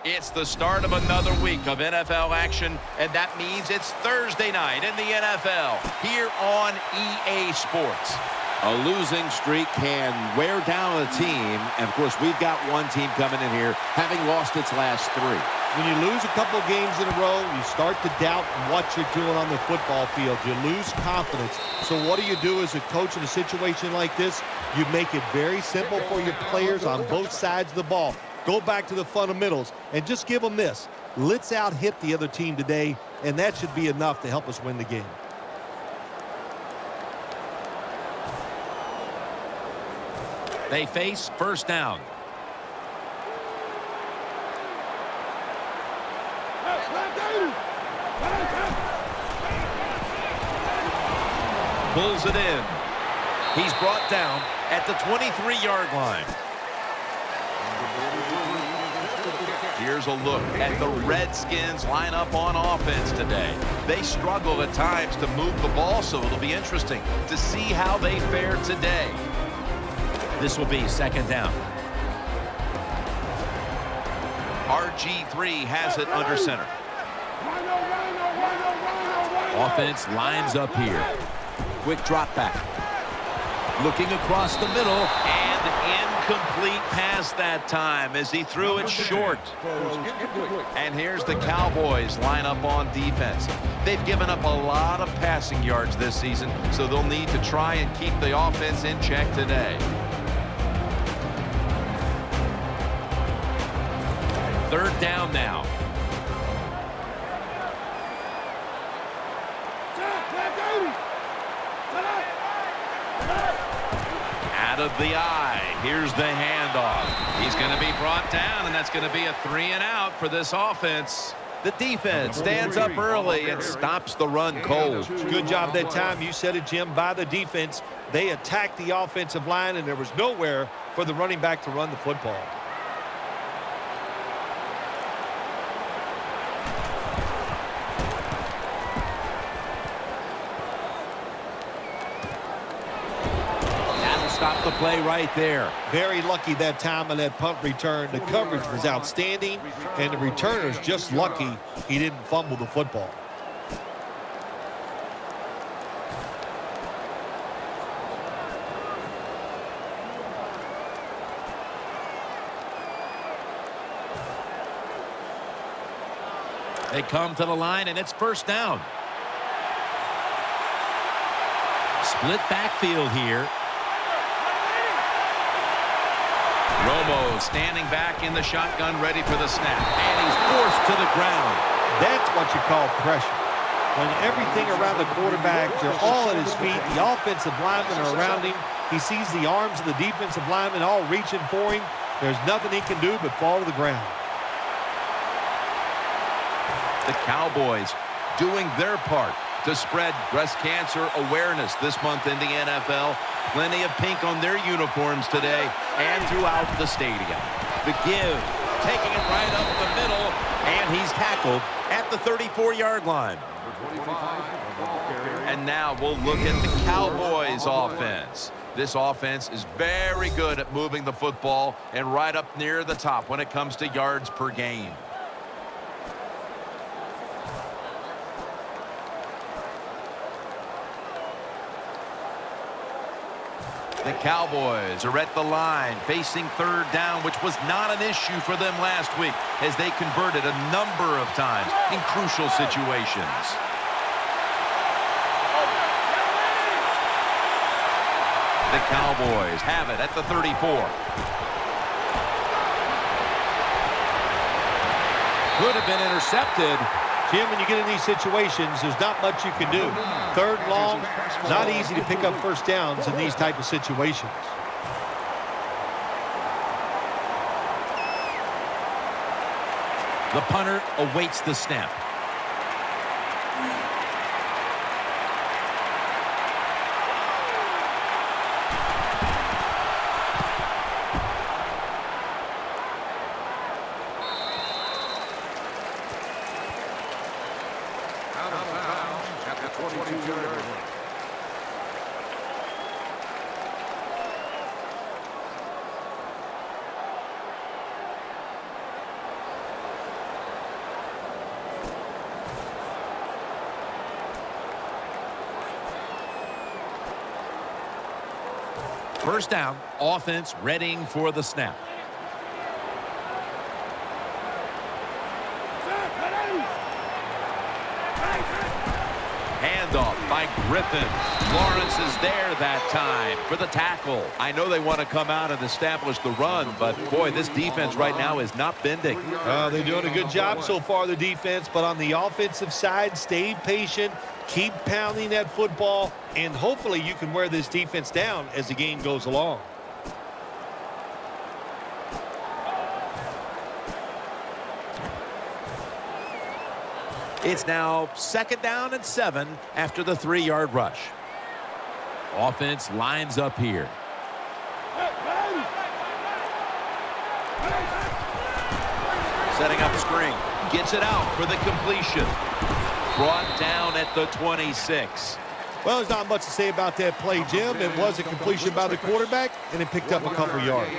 It's the start of another week of NFL action, and that means it's Thursday night in the NFL here on EA Sports. A losing streak can wear down a team, and of course we've got one team coming in here having lost its last 3. When you lose a couple of games in a row, you start to doubt what you're doing on the football field. You lose confidence. So what do as a coach in a situation like this? You make it very simple for your players on both sides of the ball. Go back to the fundamentals and just give them this. Let's out-hit the other team today, and that should be enough to help us win the game. They face first down. Pulls it in. He's brought down at the 23-yard line. Here's a look at the Redskins line up on offense today. They struggle at times to move the ball, so it'll be interesting to see how they fare today. This will be second down. RG3 has it under center. Offense lines up here. Quick drop back. Looking across the middle, and incomplete pass that time as he threw it short. And here's the Cowboys line up on defense. They've given up a lot of passing yards this season, so they'll need to try and keep the offense in check today. Third down now. Out of the eye. Here's the handoff. He's going to be brought down, and that's going to be a 3-and-out for this offense. The defense stands up early and stops the run cold. Good job that time. You said it, Jim, by the defense. They attacked the offensive line, and there was nowhere for the running back to run the football. Stop the play right there. Very lucky that time on that punt return. The coverage was outstanding, and the returner's just lucky he didn't fumble the football. They come to the line, and it's first down. Split backfield here. Romo standing back in the shotgun, ready for the snap. And he's forced to the ground. That's what you call pressure. When everything around the quarterback, they're all at his feet. The offensive linemen are around him. He sees the arms of the defensive linemen all reaching for him. There's nothing he can do but fall to the ground. The Cowboys doing their part to spread breast cancer awareness this month in the NFL. Plenty of pink on their uniforms today and throughout the stadium. The give, taking it right up the middle, and he's tackled at the 34-yard line. And now we'll look at the Cowboys offense. This offense is very good at moving the football and right up near the top when it comes to yards per game. The Cowboys are at the line, facing third down, which was not an issue for them last week as they converted a number of times in crucial situations. The Cowboys have it at the 34. Could have been intercepted. Jim, when you get in these situations, there's not much you can do. Third long, not easy to pick up first downs in these type of situations. The punter awaits the snap. First down, offense readying for the snap. Handoff by Griffin. Lawrence is there that time for the tackle. I know they want to come out and establish the run, but boy, this defense right now is not bending. They're doing a good job so far, the defense, but on the offensive side, stay patient, keep pounding that football, and hopefully you can wear this defense down as the game goes along. It's now 2nd down and 7 after the 3-yard rush. Offense lines up here. Setting up screen. Gets it out for the completion. Brought down at the 26. Well, there's not much to say about that play, Jim. It was a completion by the quarterback, and it picked up a couple yards.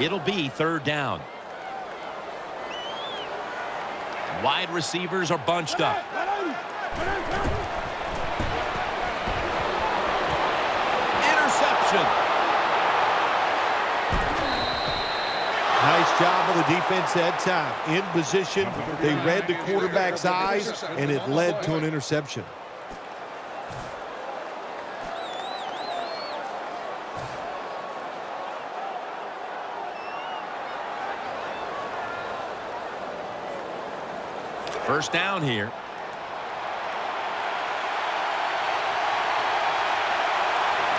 It'll be 3rd down. Wide receivers are bunched up. Interception. Nice job of the defense that time. In position, they read the quarterback's eyes, and it led to an interception. First down here.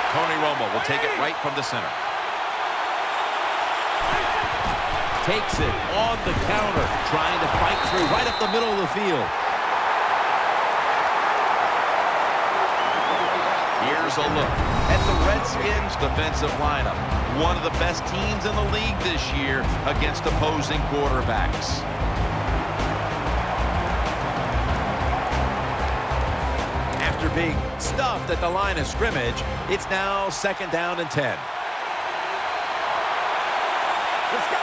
Tony Romo will take it right from the center. Takes it on the counter, trying to fight through right up the middle of the field. Here's a look at the Redskins defensive lineup. One of the best teams in the league this year against opposing quarterbacks. After being stuffed at the line of scrimmage, it's now 2nd down and 10. Let's go.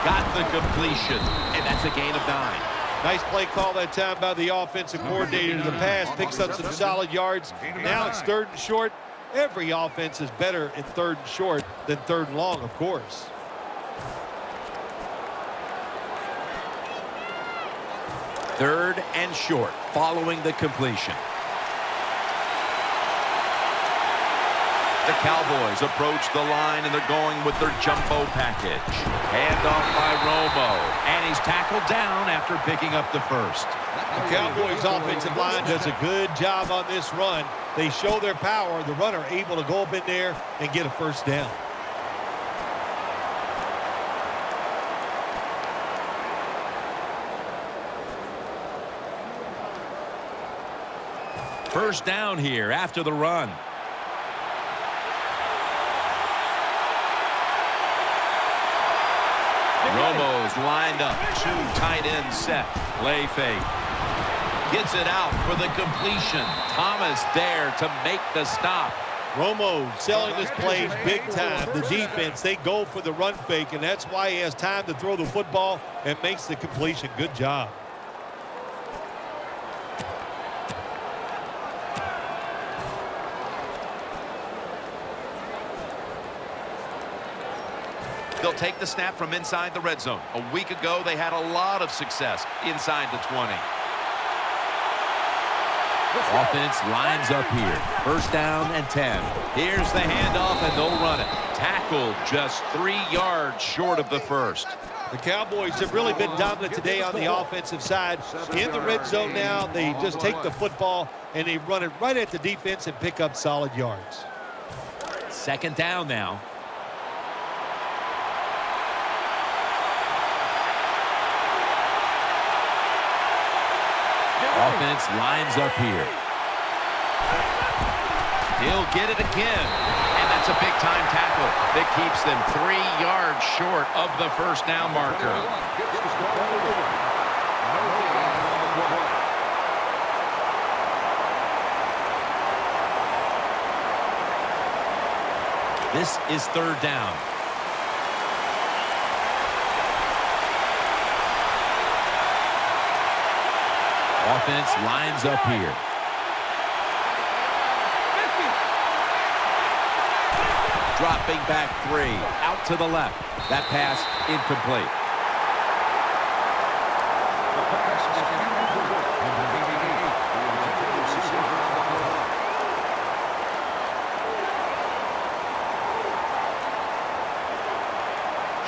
Got the completion, and that's a gain of 9. Nice play call that time by the offensive coordinator. The pass picks up some solid yards. Now it's 3rd and short. Every offense is better in 3rd and short than 3rd and long, of course. Third and short following the completion. The Cowboys approach the line, and they're going with their jumbo package. Handoff by Romo, and he's tackled down after picking up the first. The Cowboys offensive line does a good job on this run. They show their power. The runner able to go up in there and get a first down. First down here after the run. Romo's lined up. 2 tight ends set. Play fake. Gets it out for the completion. Thomas there to make the stop. Romo selling his plays big time. The defense, they go for the run fake, and that's why he has time to throw the football and makes the completion. Good job. They'll take the snap from inside the red zone. A week ago, they had a lot of success inside the 20. Offense lines up here. First down and 10. Here's the handoff, and they'll run it. Tackled just 3 yards short of the first. The Cowboys have really been dominant today on the offensive side. In the red zone now, they just take the football, and they run it right at the defense and pick up solid yards. 2nd down now. Offense lines up here. He'll get it again. And that's a big-time tackle that keeps them 3 yards short of the first down marker. This is third down. Offense lines up here. Dropping back 3. Out to the left. That pass incomplete.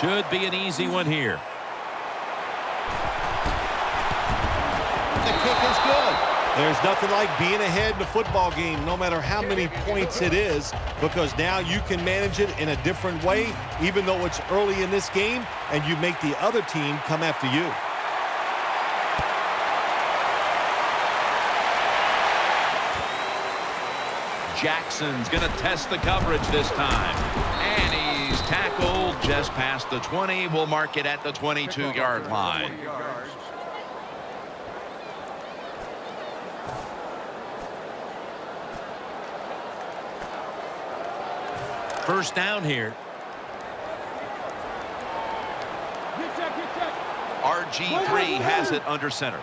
Should be an easy one here. The kick is good. There's nothing like being ahead in a football game, no matter how many points it is, because now you can manage it in a different way, even though it's early in this game, and you make the other team come after you. Jackson's going to test the coverage this time. And he's tackled just past the 20. We'll mark it at the 22-yard line. First down here. RG3 has it under center.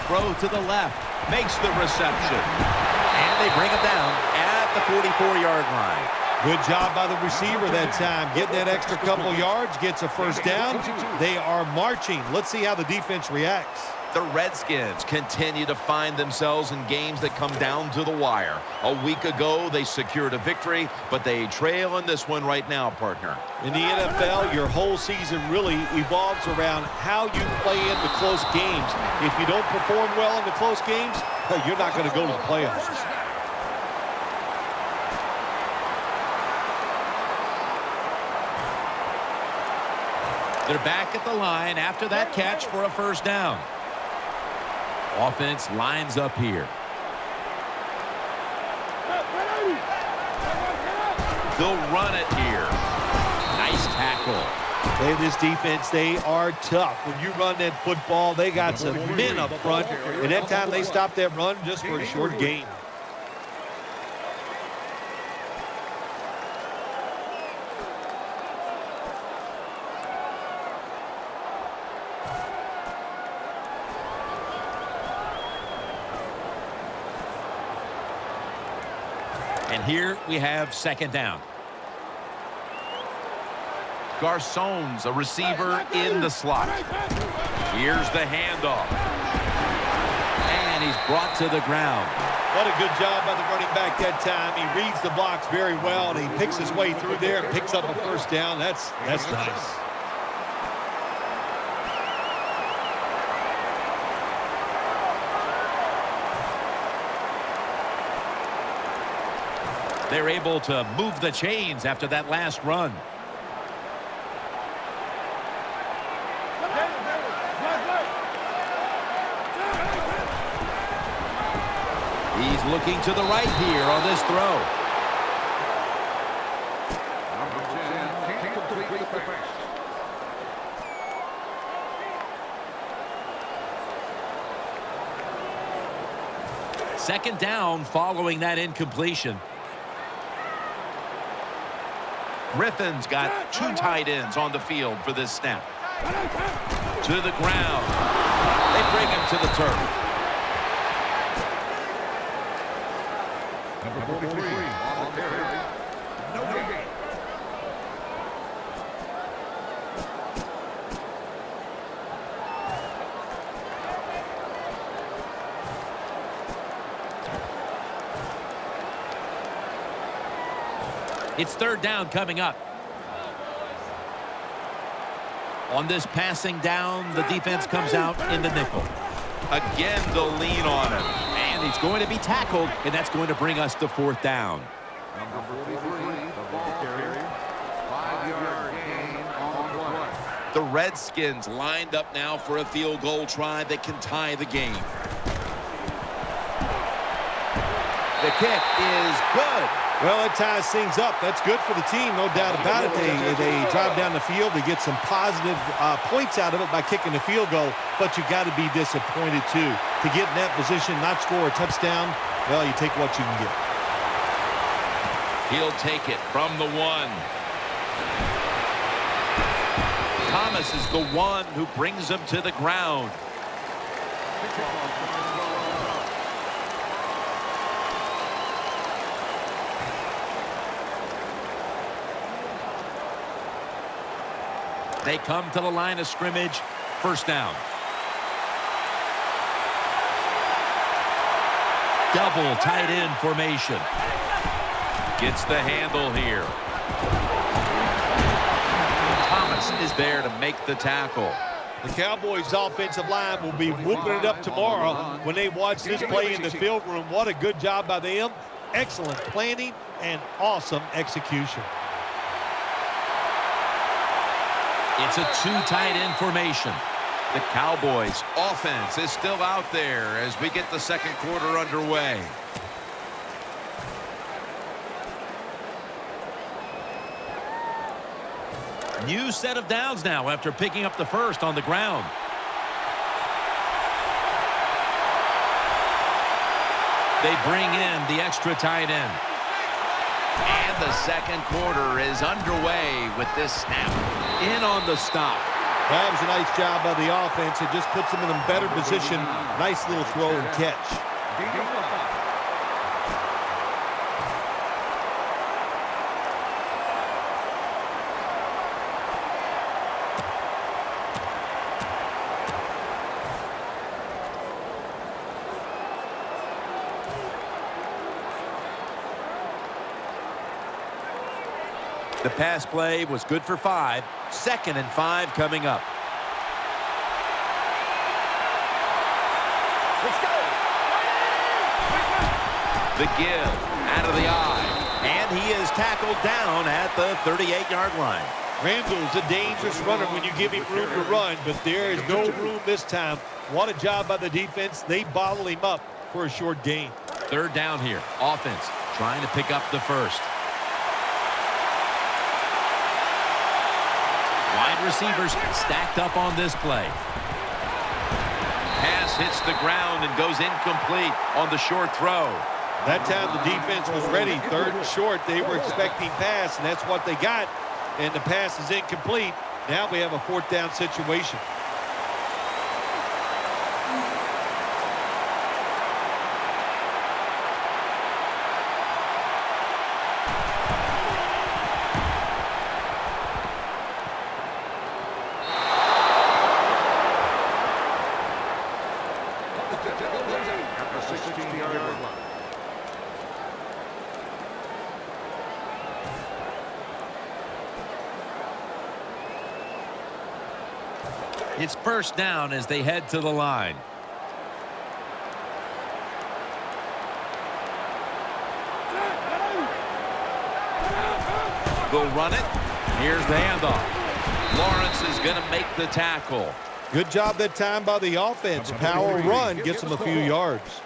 Throw to the left. Makes the reception. And they bring him down at the 44-yard line. Good job by the receiver that time. Getting that extra couple yards, gets a first down. They are marching. Let's see how the defense reacts. The Redskins continue to find themselves in games that come down to the wire. A week ago, they secured a victory, but they trail in this one right now, partner. In the NFL, your whole season really evolves around how you play in the close games. If you don't perform well in the close games, you're not going to go to the playoffs. They're back at the line after that catch for a first down. Offense lines up here. They'll run it here. Nice tackle. Hey, this defense, they are tough. When you run that football, they got some men up front. And that time they stopped that run just for a short gain. And here we have second down. Garçon's a receiver in the slot. Here's the handoff. And he's brought to the ground. What a good job by the running back that time. He reads the box very well, and he picks his way through there and picks up a first down. That's nice. They're able to move the chains after that last run. He's looking to the right here on this throw. Second down following that incompletion. Griffin's got two tight ends on the field for this snap. To the ground. They bring him to the turf. Number 43 on the carry. No gain. It's third down coming up. On this passing down, the defense comes out in the nickel. Again, they'll lean on him. And he's going to be tackled, and that's going to bring us to fourth down. Number 43, the ball carrier. 5-yard gain on the play. The Redskins lined up now for a field goal try that can tie the game. The kick is good. Well, it ties things up. That's good for the team, no doubt about it. They drive down the field. They get some positive points out of it by kicking the field goal, but you got to be disappointed, too. To get in that position, not score a touchdown, well, you take what you can get. He'll take it from the 1. Thomas is the one who brings him to the ground. They come to the line of scrimmage. First down. Double tight end formation. Gets the handle here. Thomas is there to make the tackle. The Cowboys' offensive line will be whooping it up tomorrow when they watch this play in the field room. What a good job by them. Excellent planning and awesome execution. It's a 2 tight end formation. The Cowboys' offense is still out there as we get the second quarter underway. New set of downs now after picking up the first on the ground. They bring in the extra tight end. And the second quarter is underway with this snap. In on the stop. That was a nice job by the offense. It just puts them in a better position. Nice little throw and catch. The pass play was good for 5. 2nd and 5 coming up. Let's go. The give out of the eye. And he is tackled down at the 38-yard line. Randall's a dangerous runner when you give him room to run, but there is no room this time. What a job by the defense. They bottle him up for a short gain. 3rd down here. Offense trying to pick up the first. Wide receivers stacked up on this play. Pass hits the ground and goes incomplete on the short throw. That time the defense was ready. 3rd and short. They were expecting pass, and that's what they got. And the pass is incomplete. Now we have a 4th down situation. It's first down as they head to the line. They'll run it. Here's the handoff. Lawrence is going to make the tackle. Good job that time by the offense. Power run gets them a few yards.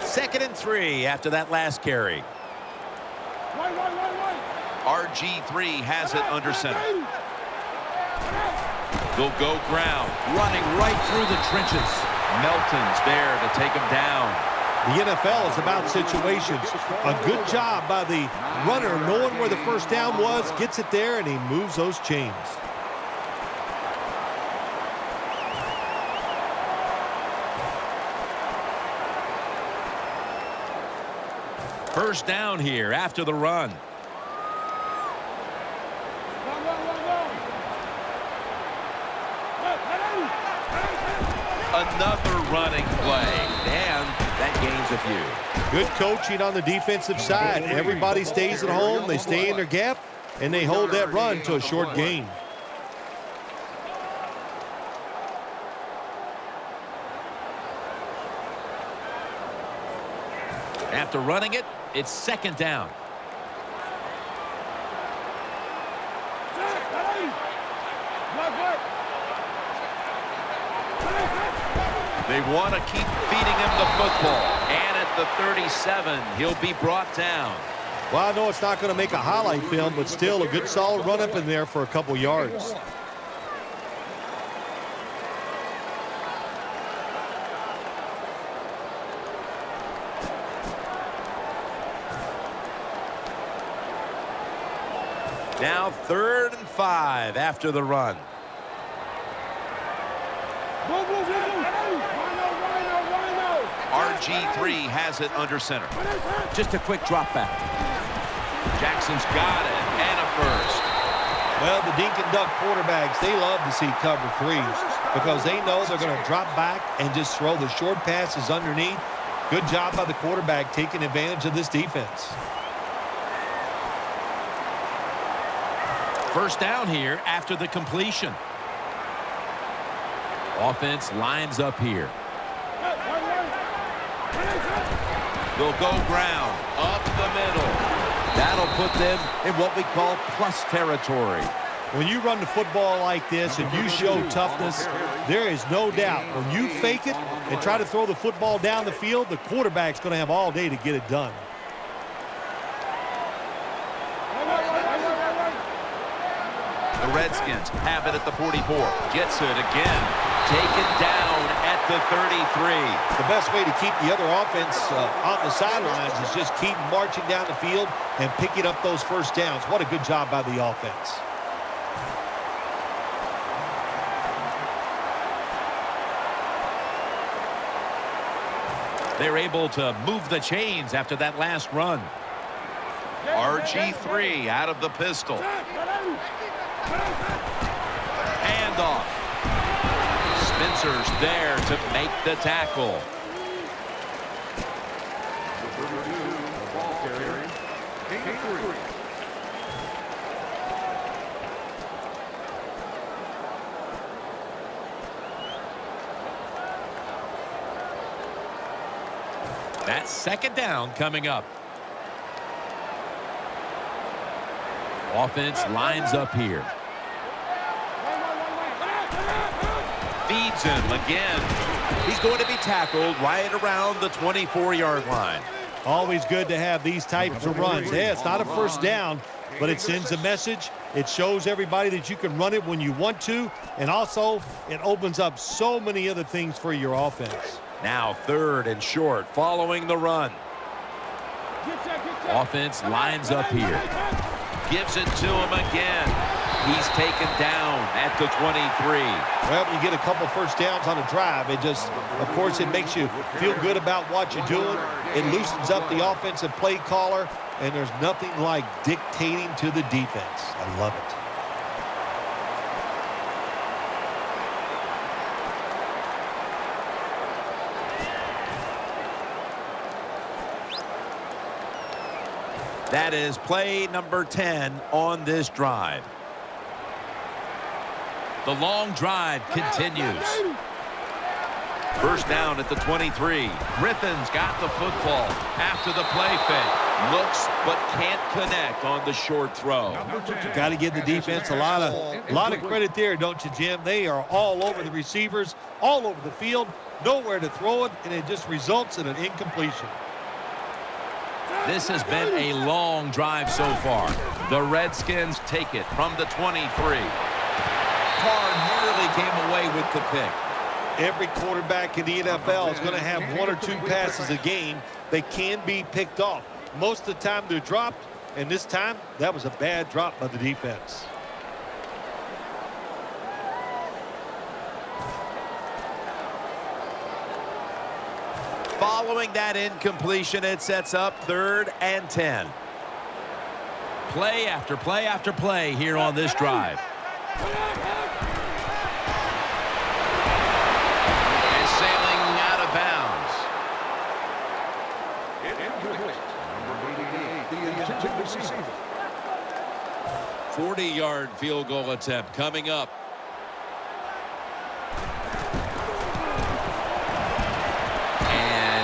Second and 3 after that last carry. RG3 has it under center. They'll go ground, running right through the trenches. Melton's there to take him down. The NFL is about situations. A good job by the runner, knowing where the first down was, gets it there, and he moves those chains. First down here after the run. Another running play, and that gains a few. Good coaching on the defensive side. Everybody stays at home. They stay in their gap, and they hold that run to a short gain. After running it, it's second down. They want to keep feeding him the football. And at the 37, he'll be brought down. Well, I know it's not going to make a highlight film, but still a good solid run up in there for a couple yards. Now 3rd and 5 after the run. RG3 has it under center. Just a quick drop back. Jackson's got it, and a first. Well, the dink and duck quarterbacks, they love to see cover threes because they know they're going to drop back and just throw the short passes underneath. Good job by the quarterback taking advantage of this defense. First down here after the completion. Offense lines up here. They'll go ground, up the middle. That'll put them in what we call plus territory. When you run the football like this and you show toughness, there is no doubt when you fake it and try to throw the football down the field, the quarterback's going to have all day to get it done. The Redskins have it at the 44. Gets it again. Taken down at the 33. The best way to keep the other offense on the sidelines is just keep marching down the field and picking up those first downs. What a good job by the offense. They're able to move the chains after that last run. RG3 out of the pistol. Handoff. Spencer's there to make the tackle. That's 2nd down coming up. Offense lines up here. Feeds him again. He's going to be tackled right around the 24-yard line. Always good to have these types of runs. Yeah, it's not a first down, but it sends a message. It shows everybody that you can run it when you want to, and also it opens up so many other things for your offense. Now 3rd and short following the run. Offense lines up here. Gives it to him again. He's taken down at the 23. Well, you get a couple first downs on a drive. It just, of course, it makes you feel good about what you're doing. It loosens up the offensive play caller, and there's nothing like dictating to the defense. I love it. That is play number 10 on this drive. The long drive continues. First down at the 23. Griffin's got the football after the play fake. Looks but can't connect on the short throw. Got to give the defense a lot of credit there, don't you, Jim? They are all over the receivers, all over the field, nowhere to throw it, and it just results in an incompletion. This has been a long drive so far. The Redskins take it from the 23. Carr nearly came away with the pick. Every quarterback in the NFL is going to have 1 or 2 passes a game that can be picked off. Most of the time they're dropped, and this time that was a bad drop by the defense. Following that incompletion, it sets up 3rd and 10. Play after play after play here on this drive. And sailing out of bounds. 40-yard field goal attempt coming up.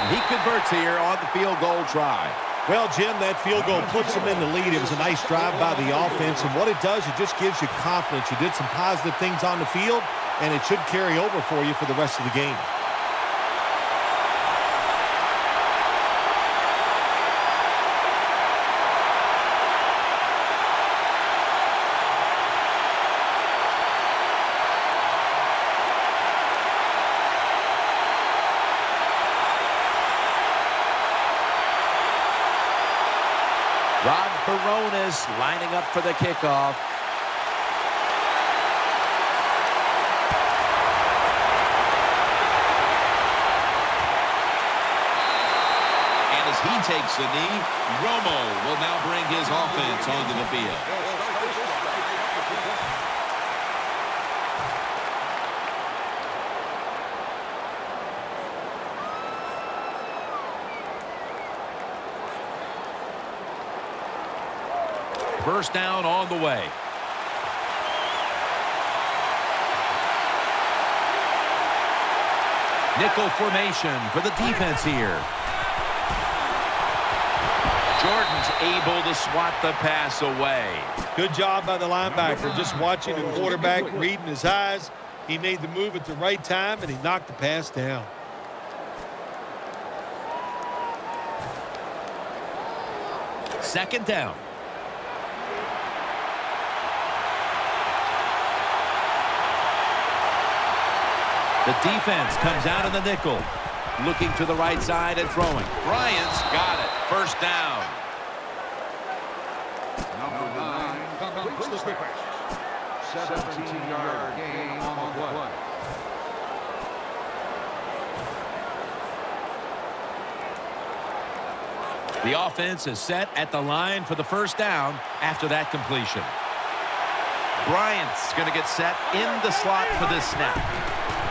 He converts here on the field goal try. Well, Jim, that field goal puts them in the lead. It was a nice drive by the offense, and what it does, it just gives you confidence. You did some positive things on the field, and it should carry over for you for the rest of the game. Rod Baronis lining up for the kickoff. And as he takes the knee, Romo will now bring his offense onto the field. First down on the way. Nickel formation for the defense here. Jordan's able to swat the pass away. Good job by the linebacker. Just watching the quarterback, reading his eyes. He made the move at the right time, and he knocked the pass down. Second down. The defense comes out in the nickel. Looking to the right side and throwing. Bryant's got it. First down. Number 9 completes the pass. 17-yard gain on the play. The offense is set at the line for the first down after that completion. Bryant's going to get set in the slot for this snap.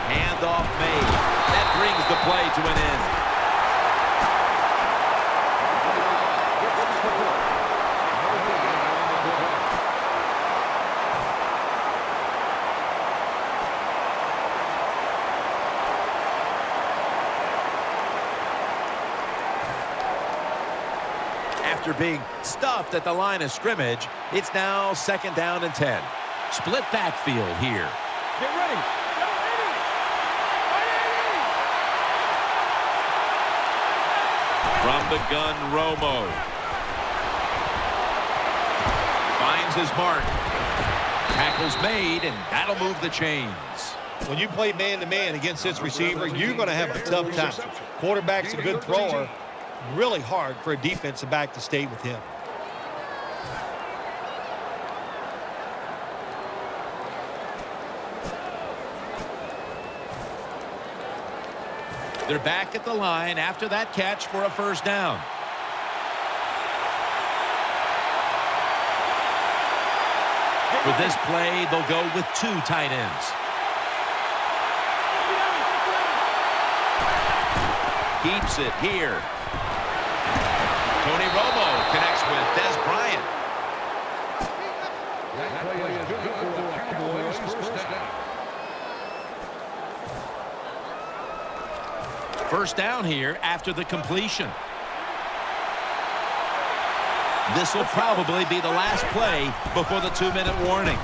Handoff made. That brings the play to an end. After being stuffed at the line of scrimmage, it's now second down and 10. Split backfield here. Get ready. From the gun, Romo. Finds his mark. Tackle's made, and that'll move the chains. When you play man-to-man against this receiver, you're going to have a tough time. Quarterback's a good thrower. Really hard for a defensive back to stay with him. They're back at the line after that catch for a first down. For this play, they'll go with 2 tight ends. Keeps it here. Tony Romo connects with Des Bryant. That play is good for the Cowboys' first down. First down here after the completion. This will probably be the last play before the 2-minute warning.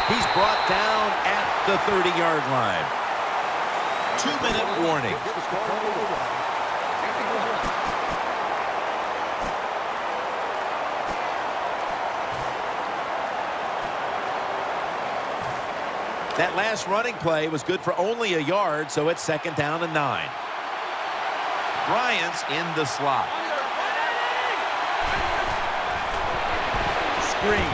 He's brought down at the 30-yard line. 2-minute warning. That last running play was good for only a yard, so it's second down and 9. Bryant's in the slot. Screen.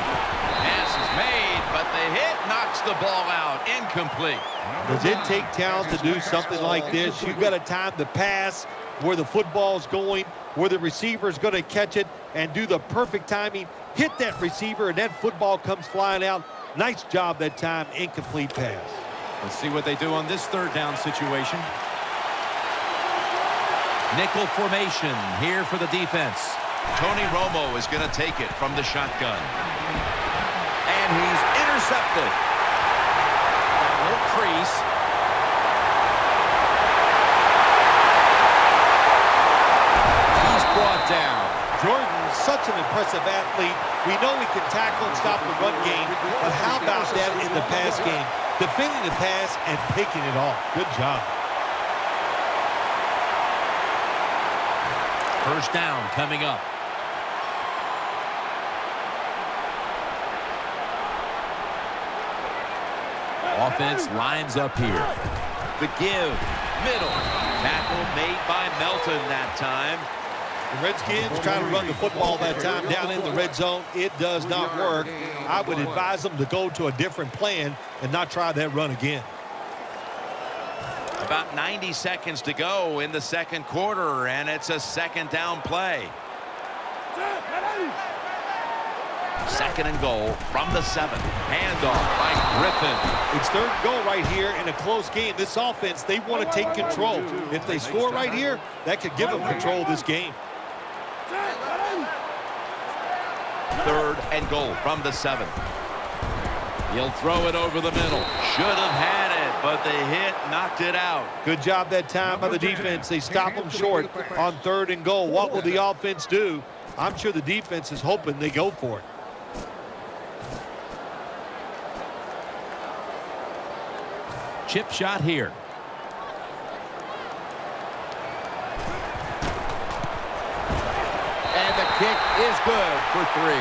Pass is made, but the hit knocks the ball out. Incomplete. Does it take talent to do something like this? You've got to time the pass where the football's going, where the receiver's going to catch it, and do the perfect timing. Hit that receiver, and that football comes flying out. Nice job that time. Incomplete pass. Let's see what they do on this third down situation. Nickel formation here for the defense. Tony Romo is going to take it from the shotgun. And he's intercepted. No crease. He's brought down. Jordan's such an impressive athlete. We know he can tackle and stop the run game, but how about that in the pass game? Defending the pass and picking it off. Good job. First down coming up. Offense lines up here. The give, middle. Tackle made by Melton that time. The Redskins trying to run the football that time down in the red zone. It does not work. I would advise them to go to a different plan and not try that run again. About 90 seconds to go in the second quarter, and it's a second down play. Second and goal from the 7. Handoff by Griffin. It's third and goal right here in a close game. This offense, they want to take control. If they score right here, that could give them control of this game. Third and goal from the 7. He'll throw it over the middle. Should have had it, but the hit knocked it out. Good job that time by the defense. They stop them short on third and goal. What will the offense do? I'm sure the defense is hoping they go for it. Chip shot here. And the kick is good for 3.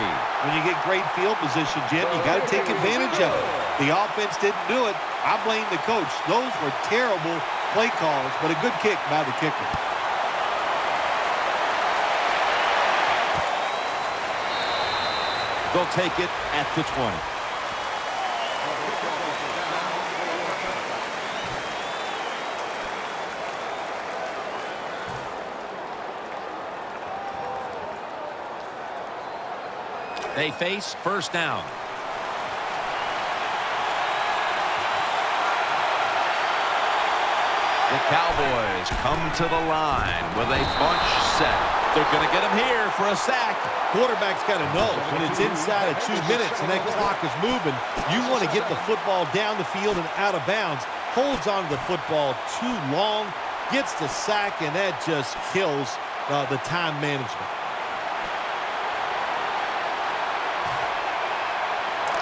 When you get great field position, Jim, you got to take advantage of it. The offense didn't do it. I blame the coach. Those were terrible play calls, but a good kick by the kicker. They'll take it at the 20. They face first down. The Cowboys come to the line with a bunch set. They're going to get him here for a sack. Quarterback's got to know when it's inside of 2 minutes and that clock is moving, you want to get the football down the field and out of bounds. Holds on to the football too long, gets the sack, and that just kills the time management.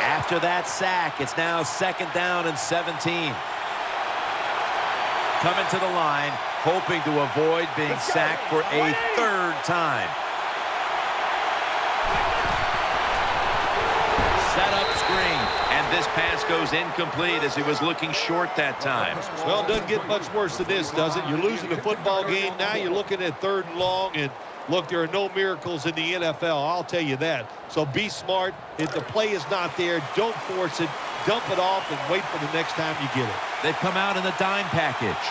After that sack, it's now second down and 17. Coming to the line, hoping to avoid being sacked for a third time. Set up screen, and this pass goes incomplete as he was looking short that time. Well, it doesn't get much worse than this, does it? You're losing the football game. Now you're looking at third and long, and look, there are no miracles in the NFL, I'll tell you that. So be smart. If the play is not there, don't force it. Dump it off and wait for the next time you get it. They've come out in the dime package.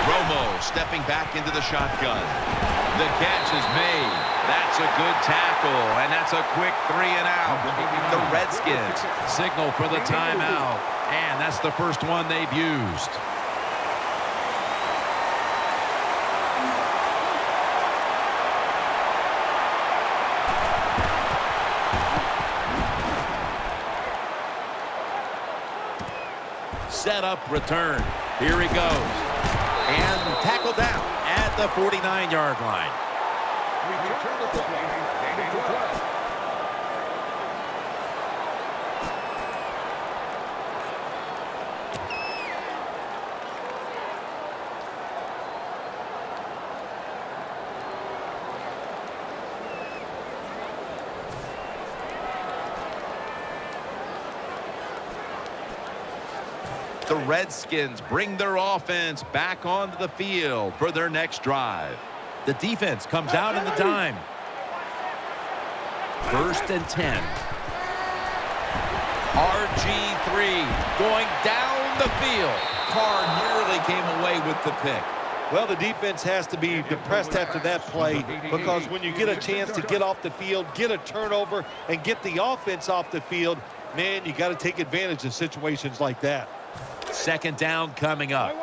Romo stepping back into the shotgun. The catch is made. That's a good tackle, and that's a quick 3 and out. The Redskins signal for the timeout, and that's the first one they've used. Set up, return. Here he goes. And tackled down at the 49-yard line. The Redskins bring their offense back onto the field for their next drive. The defense comes out in the dime. First and 10. RG3 going down the field. Carr nearly came away with the pick. Well, the defense has to be depressed after that play because when you get a chance to get off the field, get a turnover, and get the offense off the field, man, you got to take advantage of situations like that. Second down coming up.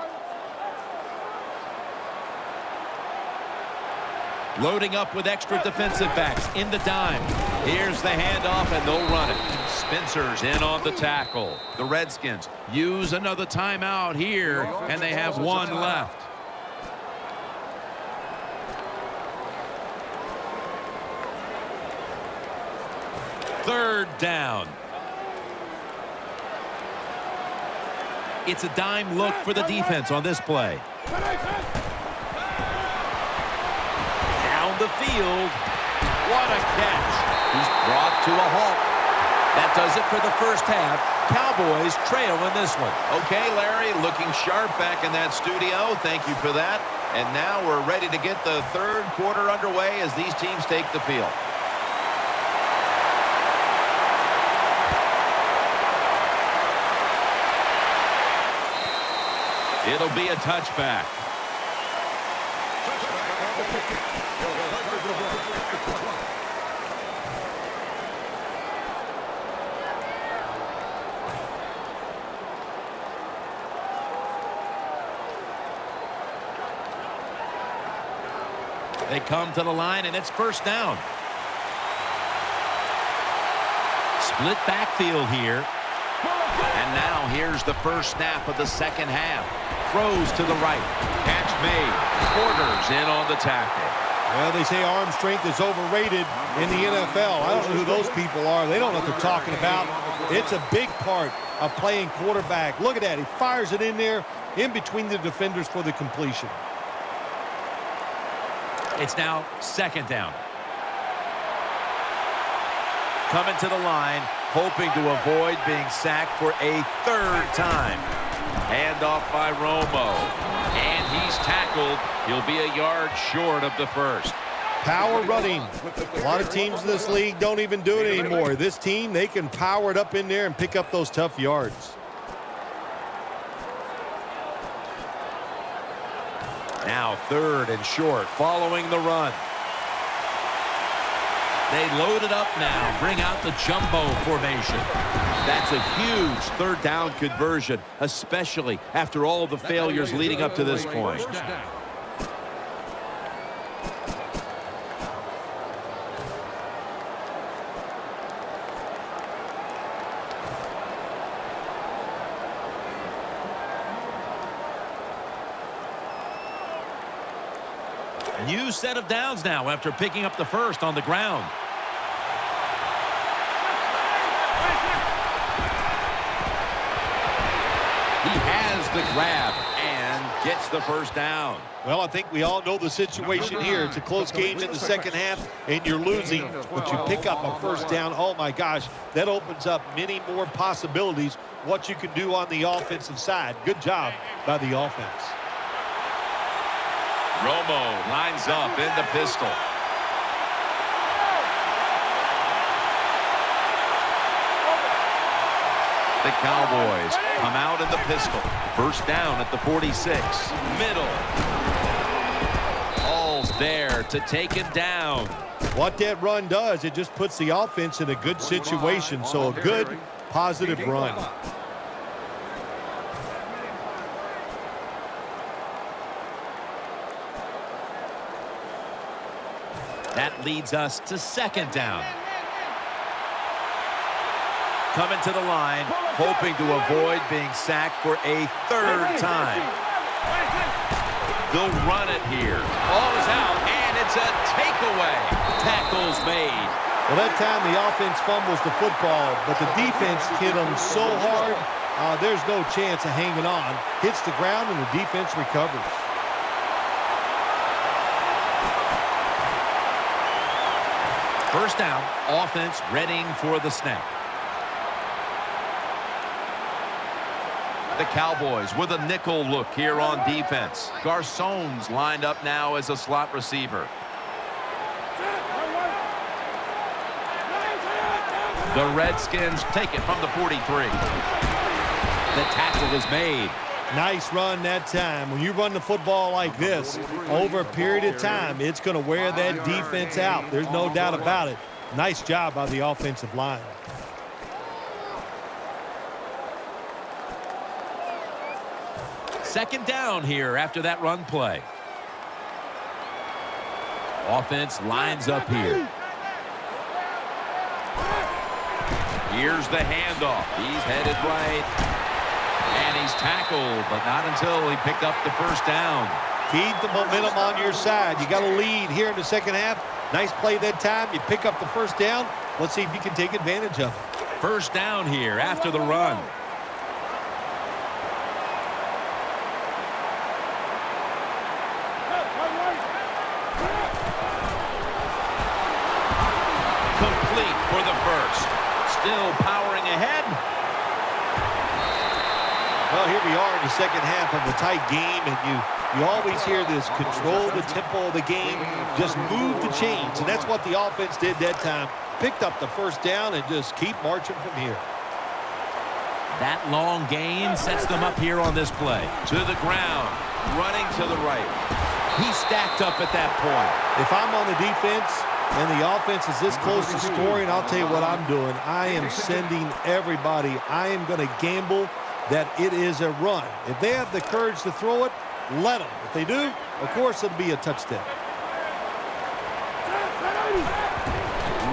Loading up with extra defensive backs in the dime. Here's the handoff, and they'll run it. Spencer's in on the tackle. The Redskins use another timeout here, and they have one left. Third down. It's a dime look for the defense on this play. Down the field. What a catch. He's brought to a halt. That does it for the first half. Cowboys trail in this one. Okay, Larry, looking sharp back in that studio. Thank you for that. And now we're ready to get the third quarter underway as these teams take the field. It'll be a touchback. They come to the line, and it's first down. Split backfield here. And now here's the first snap of the second half. Throws to the right. Catch made. Porter's in on the tackle. Well, they say arm strength is overrated in the NFL. I don't know who those people are. They don't know what they're talking about. It's a big part of playing quarterback. Look at that. He fires it in there in between the defenders for the completion. It's now second down. Coming to the line, hoping to avoid being sacked for a third time. Handoff by Romo. And he's tackled. He'll be a yard short of the first. Power running. A lot of teams in this league don't even do it anymore. This team, they can power it up in there and pick up those tough yards. Now third and short following the run. They load it up now. Bring out the jumbo formation. That's a huge third down conversion, especially after all the failures leading up to this point. New set of downs now after picking up the first on the ground. He has the grab and gets the first down. Well, I think we all know the situation here. It's a close game in the second half, and you're losing, but you pick up a first down. Oh, my gosh, that opens up many more possibilities what you can do on the offensive side. Good job by the offense. Romo lines up in the pistol. The Cowboys come out in the pistol. First down at the 46. Middle. All's there to take him down. What that run does, it just puts the offense in a good situation. So a good, positive run. That leads us to second down. Coming to the line, hoping to avoid being sacked for a third time. They'll run it here. Ball is out, and it's a takeaway. Tackles made. Well, that time the offense fumbles the football, but the defense hit them so hard, there's no chance of hanging on. Hits the ground, and the defense recovers. First down, offense readying for the snap. The Cowboys with a nickel look here on defense. Garcon's lined up now as a slot receiver. The Redskins take it from the 43. The tackle is made. Nice run that time. When you run the football like this, over a period of time, it's going to wear that defense out. There's no doubt about it. Nice job by the offensive line. Second down here after that run play. Offense lines up here. Here's the handoff. He's headed right. And he's tackled, but not until he picked up the first down. Keep the momentum on your side. You got a lead here in the second half. Nice play that time. You pick up the first down. Let's see if you can take advantage of it. First down here after the run. Complete for the first. still powering ahead. Well, here we are in the second half of a tight game, and you always hear this: control the tempo of the game, just move the chains, and that's what the offense did that time. Picked up the first down and just keep marching from here. That long gain sets them up here on this play. To the ground, running to the right. He stacked up at that point. If I'm on the defense and the offense is this close to scoring, I'll tell you what I'm doing. I am sending everybody. I am going to gamble that it is a run. If they have the courage to throw it, let them. If they do, of course, it'll be a touchdown.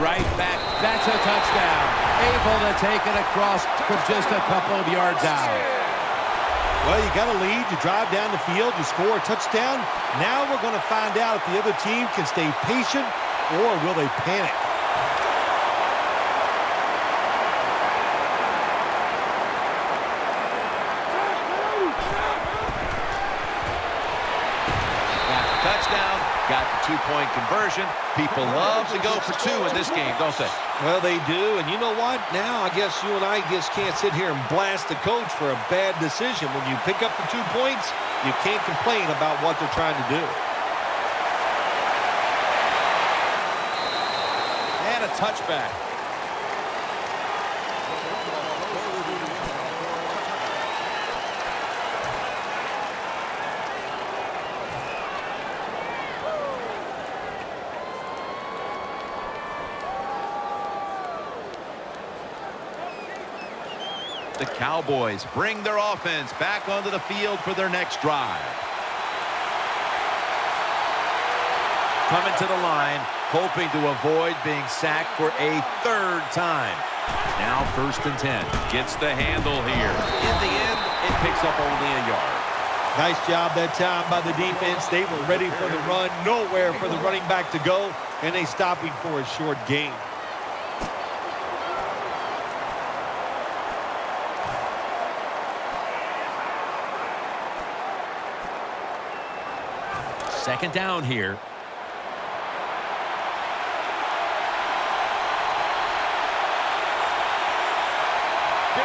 Right back. That's a touchdown. Able to take it across for just a couple of yards out. Well, you got a lead. You drive down the field. You score a touchdown. Now we're going to find out if the other team can stay patient or will they panic. Touchdown, got the two-point conversion. People love to go for two in this game, don't they? Well, they do, and you know what? Now I guess you and I just can't sit here and blast the coach for a bad decision. When you pick up the 2 points, you can't complain about what they're trying to do. And a touchback. The Cowboys bring their offense back onto the field for their next drive. Coming to the line, hoping to avoid being sacked for a third time. Now 1st and 10. Gets the handle here. In the end, it picks up only a yard. Nice job that time by the defense. They were ready for the run. Nowhere for the running back to go, and they stop him for a short gain. Second down here.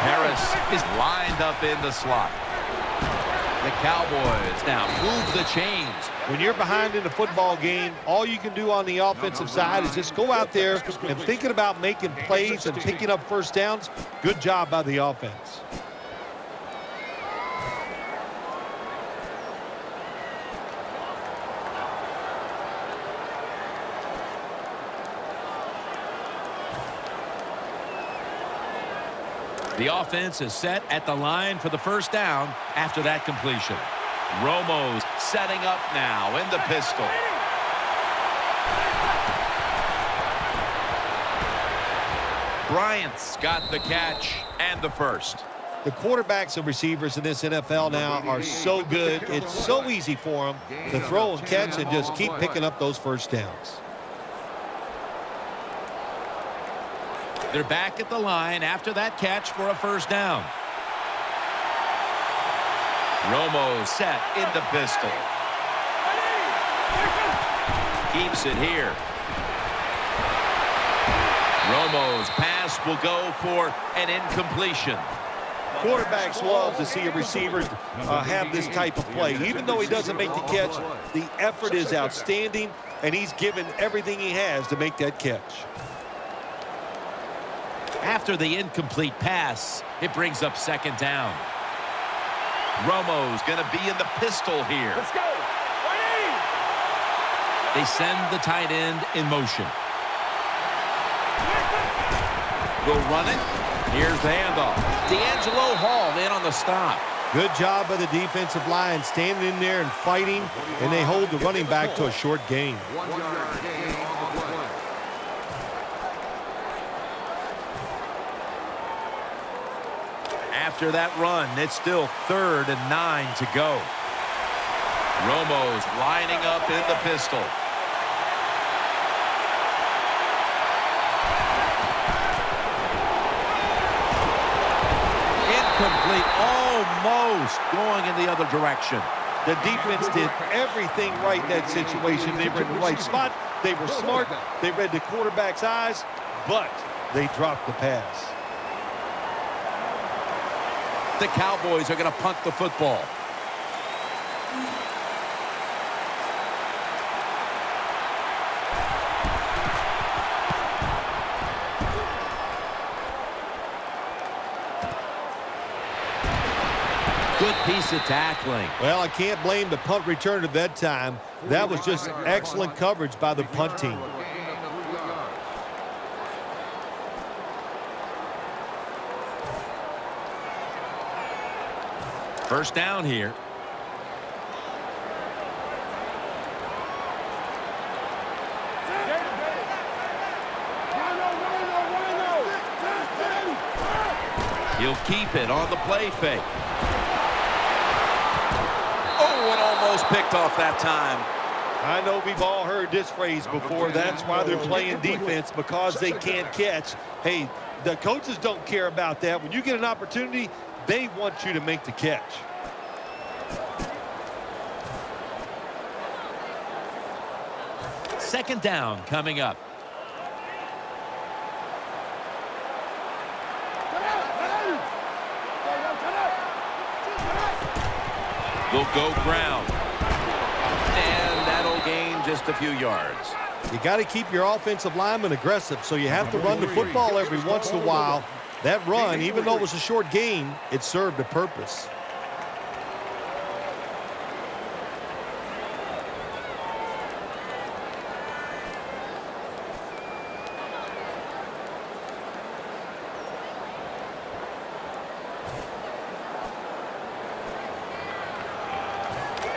Harris is lined up in the slot. The Cowboys now move the chains. When you're behind in a football game, all you can do on the offensive side is just go out there and thinking about making plays and picking up first downs. Good job by the offense. The offense is set at the line for the first down after that completion. Romo's setting up now in the pistol. Bryant's got the catch and the first. The quarterbacks and receivers in this NFL now are so good. It's so easy for them to throw and catch and just keep picking up those first downs. They're back at the line after that catch for a first down. Romo set in the pistol. Keeps it here. Romo's pass will go for an incompletion. Quarterbacks love to see a receiver have this type of play. Even though he doesn't make the catch, the effort is outstanding, and he's given everything he has to make that catch. After the incomplete pass, it brings up second down. Romo's going to be in the pistol here. Let's go. Ready. They send the tight end in motion. Will run it. Here's the handoff. D'Angelo Hall in on the stop. Good job by the defensive line, standing in there and fighting, and they hold the running back to a short gain. 1 yard gain on the play. After that run, it's still 3rd and 9 to go. Romo's lining up in the pistol. Incomplete, almost going in the other direction. The defense did everything right in that situation. They were in the right spot. They were smart. They read the quarterback's eyes, but they dropped the pass. The Cowboys are going to punt the football. Good piece of tackling. Well, I can't blame the punt return at that time. That was just excellent coverage by the punt team. First down here. He'll keep it on the play fake. Oh, and almost picked off that time. I know we've all heard this phrase before. That's why they're playing defense, because they can't catch. Hey, the coaches don't care about that. When you get an opportunity, they want you to make the catch. Second down coming up. They'll go ground. And that'll gain just a few yards. You got to keep your offensive lineman aggressive, so you have to run the football every once in a while. That run, even though it was a short gain, it served a purpose.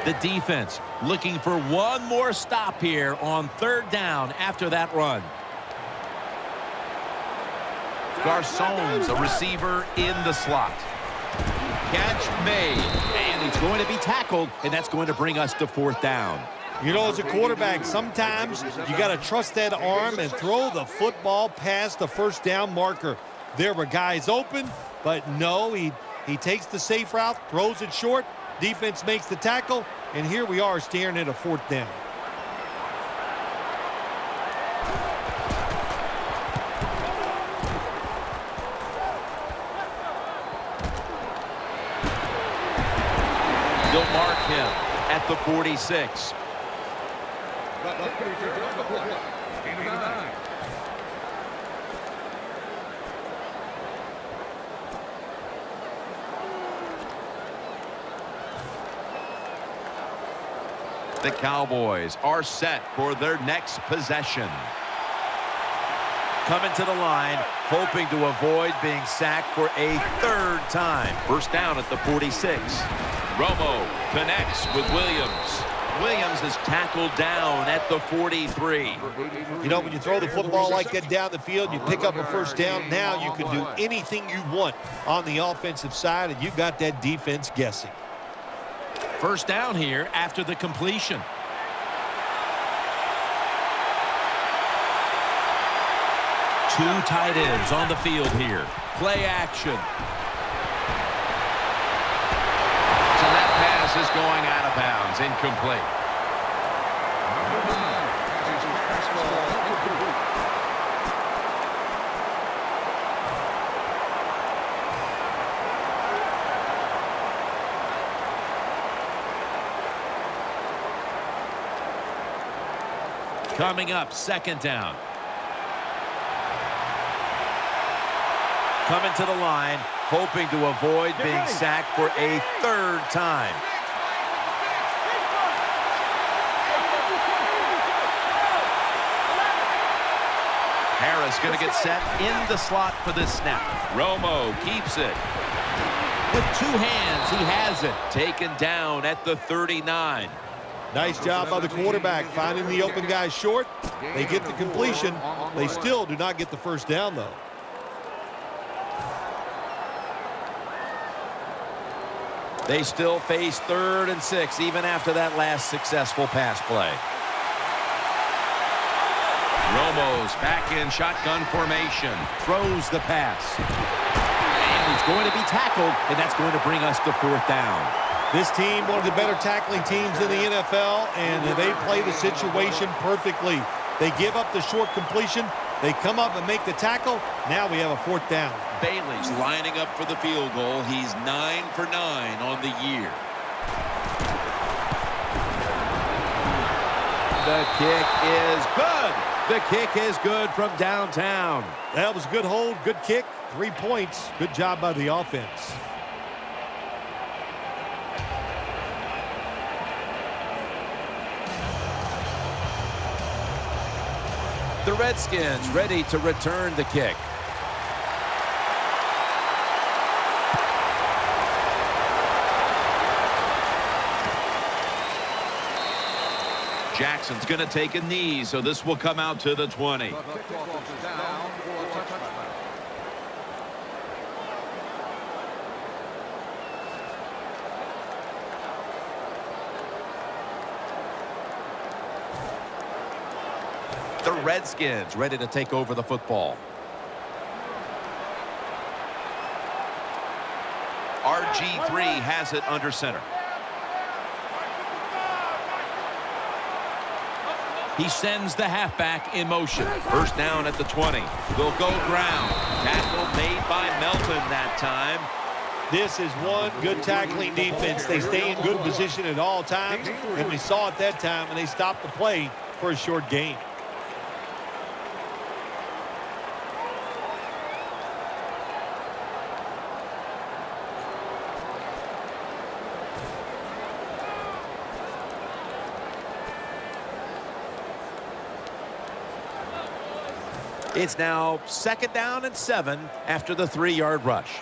The defense looking for one more stop here on third down after that run. Garçon's a receiver in the slot. Catch made. And he's going to be tackled, and that's going to bring us to fourth down. You know, as a quarterback, sometimes you got to trust that arm and throw the football past the first down marker. There were guys open, but no, he takes the safe route, throws it short. Defense makes the tackle, and here we are staring at a fourth down. They'll mark him at the 46. The Cowboys are set for their next possession. Coming to the line, hoping to avoid being sacked for a third time. First down at the 46. Romo connects with Williams. Williams is tackled down at the 43. You know, when you throw the football like that down the field, you pick up a first down. Now you can do anything you want on the offensive side, and you've got that defense guessing. First down here after the completion. Two tight ends on the field here. Play action. So that pass is going out of bounds. Incomplete. Coming up, second down. Coming to the line, hoping to avoid being sacked for a third time. Harris going to get set in the slot for this snap. Romo keeps it. With two hands, he has it. Taken down at the 39. Nice job by the quarterback finding the open guy short. They get the completion. They still do not get the first down, though. They still face 3rd and 6 even after that last successful pass play. Romo's back in shotgun formation. Throws the pass. And he's going to be tackled, and that's going to bring us to fourth down. This team, one of the better tackling teams in the NFL, and they play the situation perfectly. They give up the short completion, They come up and make the tackle. Now we have a 4th down. Bailey's lining up for the field goal. He's 9 for 9 on the year. The kick is good. The kick is good from downtown. That was a good hold, good kick, 3 points. Good job by the offense. The Redskins ready to return the kick. Jackson's going to take a knee, so this will come out to the 20. The kickoff is down for a touchback. The Redskins ready to take over the football. RG3 has it under center. He sends the halfback in motion. First down at the 20. They'll go ground. Tackle made by Melton that time. This is one good tackling defense. They stay in good position at all times, and we saw it that time, and they stopped the play for a short gain. It's now 2nd down and 7 after the 3-yard rush.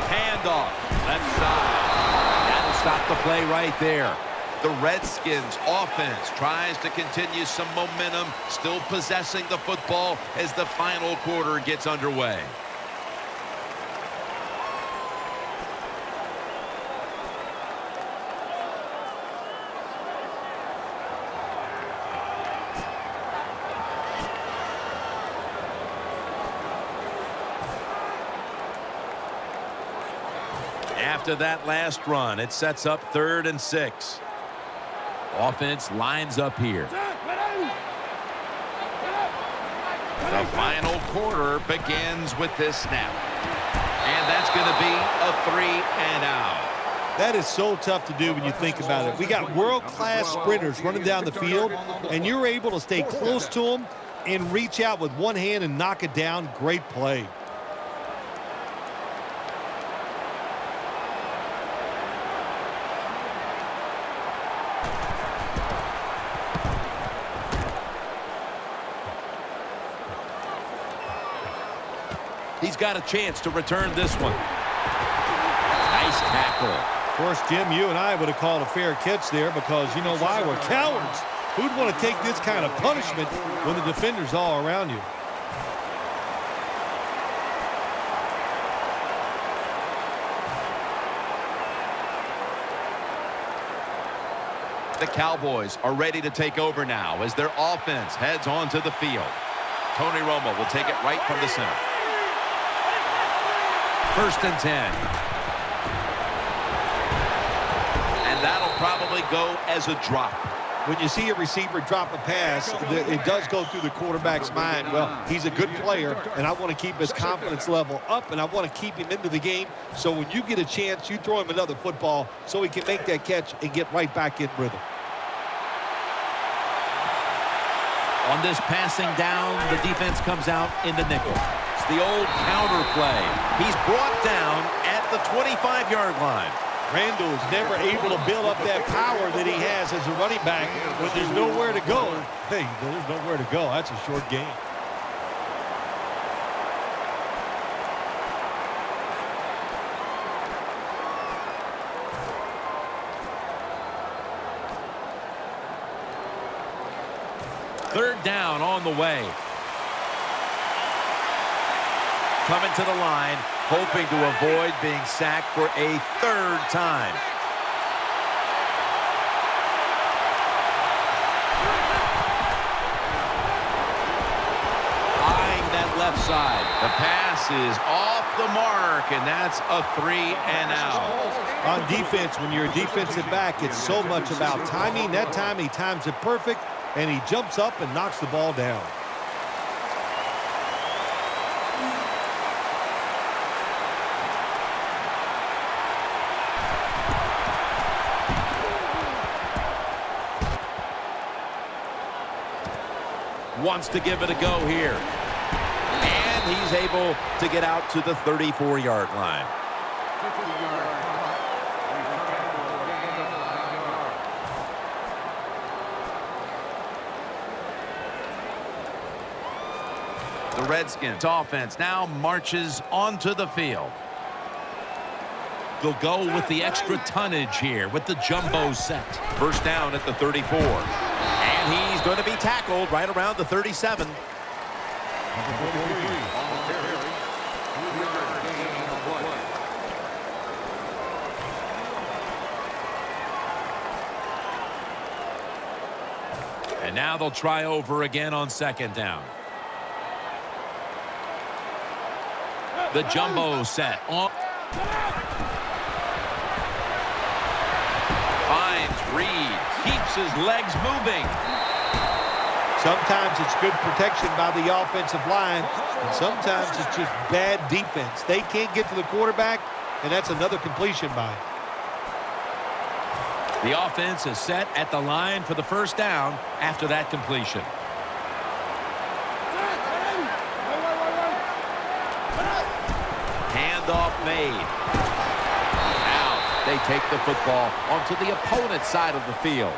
Handoff, left side. That'll stop the play right there. The Redskins offense tries to continue some momentum, still possessing the football as the final quarter gets underway. After that last run, it sets up 3rd and 6. Offense lines up here. The final quarter begins with this snap. And that's going to be a 3 and out. That is so tough to do when you think about it. We got world-class sprinters running down the field, and you're able to stay close to them and reach out with one hand and knock it down. Great play. He's got a chance to return this one. Nice tackle. Of course, Jim, you and I would have called a fair catch there because you know why? We're cowards. Who'd want to take this kind of punishment when the defender's all around you? The Cowboys are ready to take over now as their offense heads onto the field. Tony Romo will take it right from the center. 1st and 10. And that'll probably go as a drop. When you see a receiver drop a pass, it does go through the quarterback's mind. Well, he's a good player, and I want to keep his confidence level up, and I want to keep him into the game. So when you get a chance, you throw him another football so he can make that catch and get right back in rhythm. On this passing down, the defense comes out in the nickel. It's the old counter play. He's brought down at the 25-yard line. Randall is never able to build up that power that he has as a running back when there's nowhere to go. Hey, there's nowhere to go. That's a short game. Third down on the way. Coming to the line, hoping to avoid being sacked for a 3rd time. Eyeing that left side. The pass is off the mark, and that's a 3-and-out. On defense, when you're a defensive back, it's so much about timing. That time he times it perfect, and he jumps up and knocks the ball down. Wants to give it a go here. And he's able to get out to the 34-yard line. The Redskins offense now marches onto the field. They'll go with the extra tonnage here with the jumbo set. First down at the 34. And he's going to be tackled right around the 37. And now they'll try over again on second down. The jumbo set on. Finds Reed. Keeps his legs moving. Sometimes it's good protection by the offensive line, and sometimes it's just bad defense. They can't get to the quarterback, and that's another completion by him. The offense is set at the line for the first down after that completion. Handoff made. Now they take the football onto the opponent's side of the field.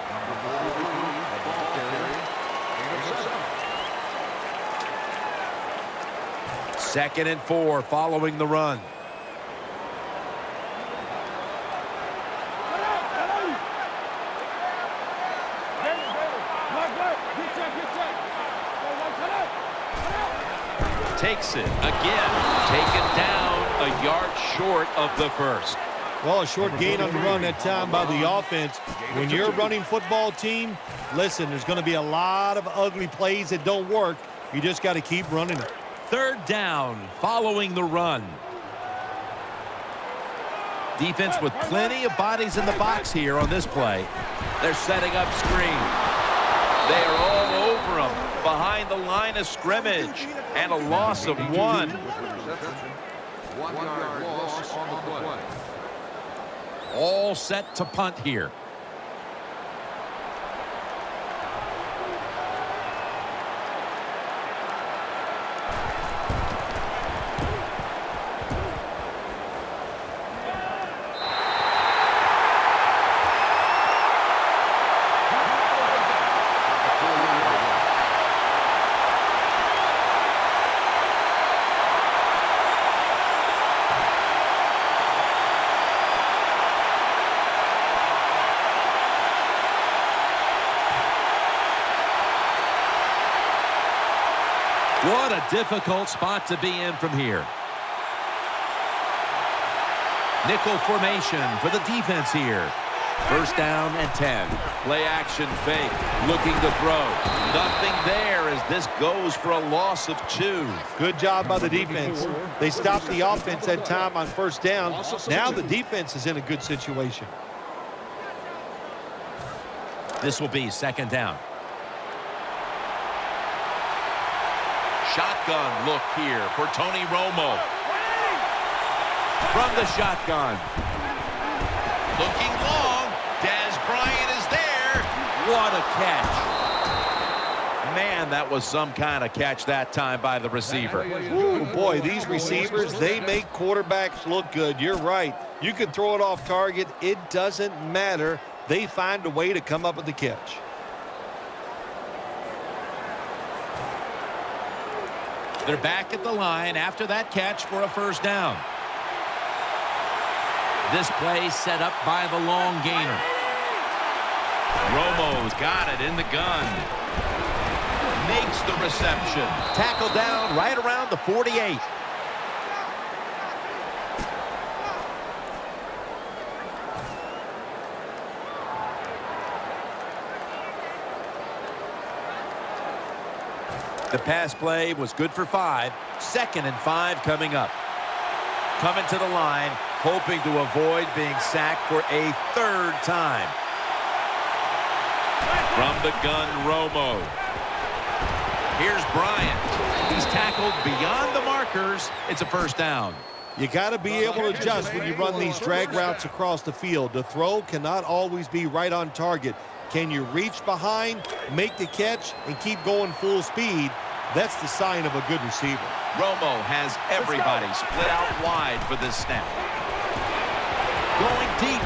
Second and 4 following the run. Takes it again. Taken down a yard short of the first. Well, a short gain on the run that time by the offense. When you're a running football team, listen, there's going to be a lot of ugly plays that don't work. You just got to keep running it. Third down following the run. Defense with plenty of bodies in the box here on this play. They're setting up screen. They are all over them behind the line of scrimmage, and a loss of 1. 1 yard loss on the play. All set to punt here. What a difficult spot to be in from here. Nickel formation for the defense here. First down and 10. Play action fake. Looking to throw. Nothing there as this goes for a loss of 2. Good job by the defense. They stopped the offense that time on first down. Now the defense is in a good situation. This will be second down. Shotgun look here for Tony Romo. From the shotgun. Looking long. Dez Bryant is there. What a catch. Man, that was some kind of catch that time by the receiver. Ooh, boy, these receivers, they make quarterbacks look good. You're right. You can throw it off target. It doesn't matter. They find a way to come up with the catch. They're back at the line after that catch for a first down. This play set up by the long gainer. Romo's got it in the gun. Makes the reception. Tackled down right around the 48. The pass play was good for 5. 2nd and 5 coming up. Coming to the line, hoping to avoid being sacked for a 3rd time. From the gun, Romo. Here's Bryant. He's tackled beyond the markers. It's a 1st down. You got to be able to adjust when you run these drag routes across the field. The throw cannot always be right on target. Can you reach behind, make the catch, and keep going full speed? That's the sign of a good receiver. Romo has everybody split out wide for this snap. Going deep.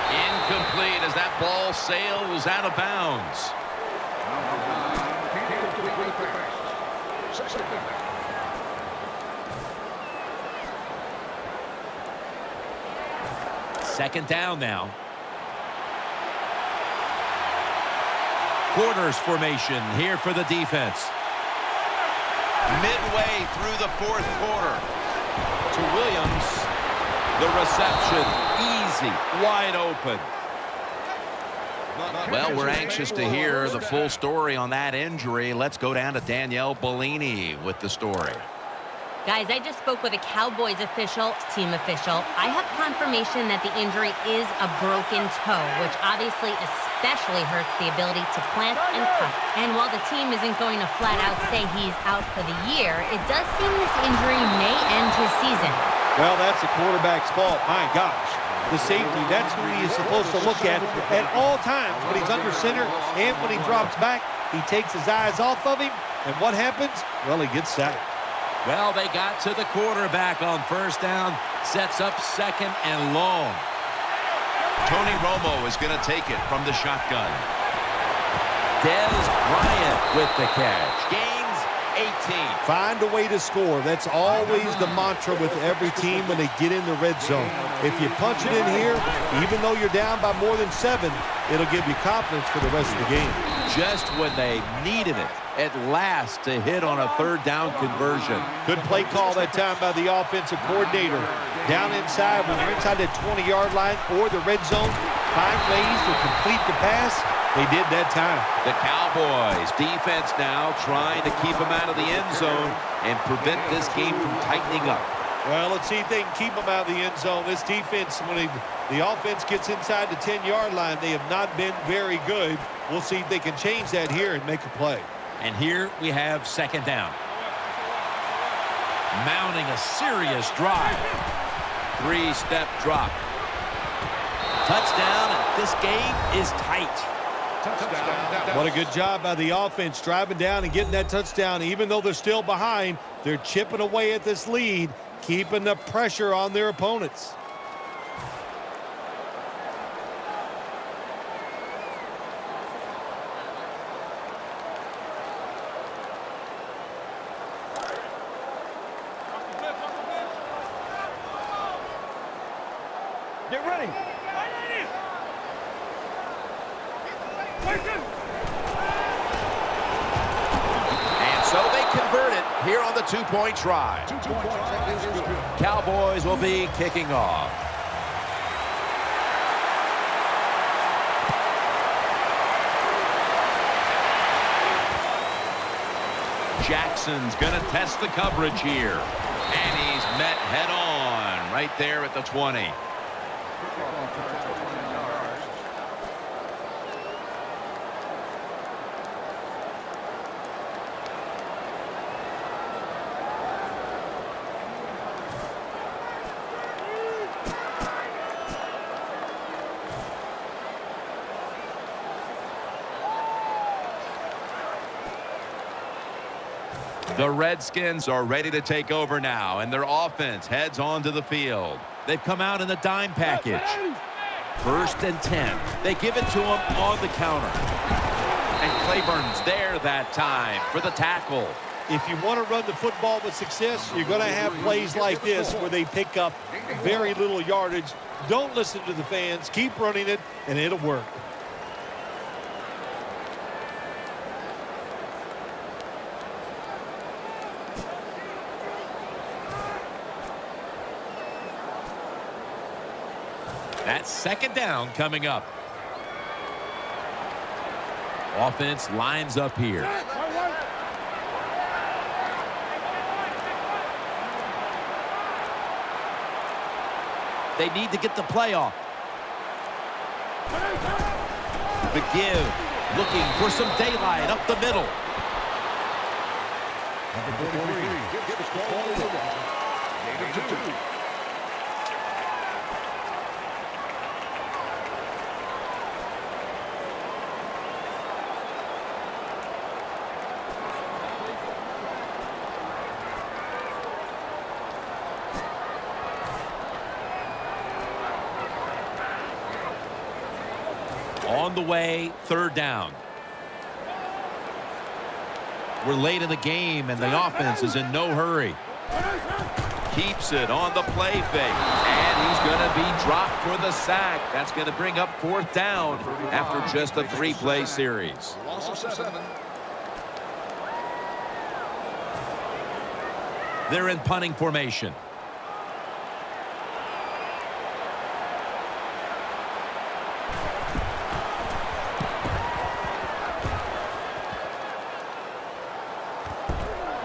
Incomplete as that ball sails out of bounds. 2nd down now. Corners formation here for the defense. Midway through the 4th quarter. To Williams. The reception. Easy. Wide open. Well, we're anxious to hear the full story on that injury. Let's go down to Danielle Bellini with the story. Guys, I just spoke with a Cowboys official, team official. I have confirmation that the injury is a broken toe, which obviously especially hurts the ability to plant and cut. And while the team isn't going to flat out say he's out for the year, it does seem this injury may end his season. Well, that's the quarterback's fault. My gosh. The safety, that's who he is supposed to look at all times. When he's under center and when he drops back, he takes his eyes off of him. And what happens? Well, he gets sacked. Well, they got to the quarterback on 1st down. Sets up 2nd and long. Tony Romo is going to take it from the shotgun. Dez Bryant with the catch. Gains 18. Find a way to score. That's always the mantra with every team when they get in the red zone. If you punch it in here, even though you're down by more than 7, it'll give you confidence for the rest of the game. Just when they needed it at last to hit on a 3rd down conversion. Good play call that time by the offensive coordinator. Down inside, when you're inside the 20-yard line or the red zone, find ways to complete the pass. They did that time. The Cowboys defense now trying to keep them out of the end zone and prevent this game from tightening up. Well, let's see if they can keep them out of the end zone. This defense, when the offense gets inside the 10-yard line, they have not been very good. We'll see if they can change that here and make a play. And here we have 2nd down. Mounting a serious drive. 3-step drop. Touchdown, and this game is tight. What a good job by the offense driving down and getting that touchdown. Even though they're still behind, they're chipping away at this lead, keeping the pressure on their opponents. Get ready. And so they convert it here on the 2-point try. Cowboys will be kicking off. Jackson's going to test the coverage here. And he's met head on right there at the 20. The Redskins are ready to take over now, and their offense heads onto the field. They've come out in the dime package. 1st and 10. They give it to him on the counter. And Claiborne's there that time for the tackle. If you want to run the football with success, you're going to have plays like this where they pick up very little yardage. Don't listen to the fans. Keep running it, and it'll work. That's 2nd down coming up. Offense lines up here. They need to get the play off. The give, looking for some daylight up the middle. On the way, third down. We're late in the game, and the offense is in no hurry. Keeps it on the play fake, and he's going to be dropped for the sack. That's going to bring up fourth down after just a 3-play series. They're in punting formation.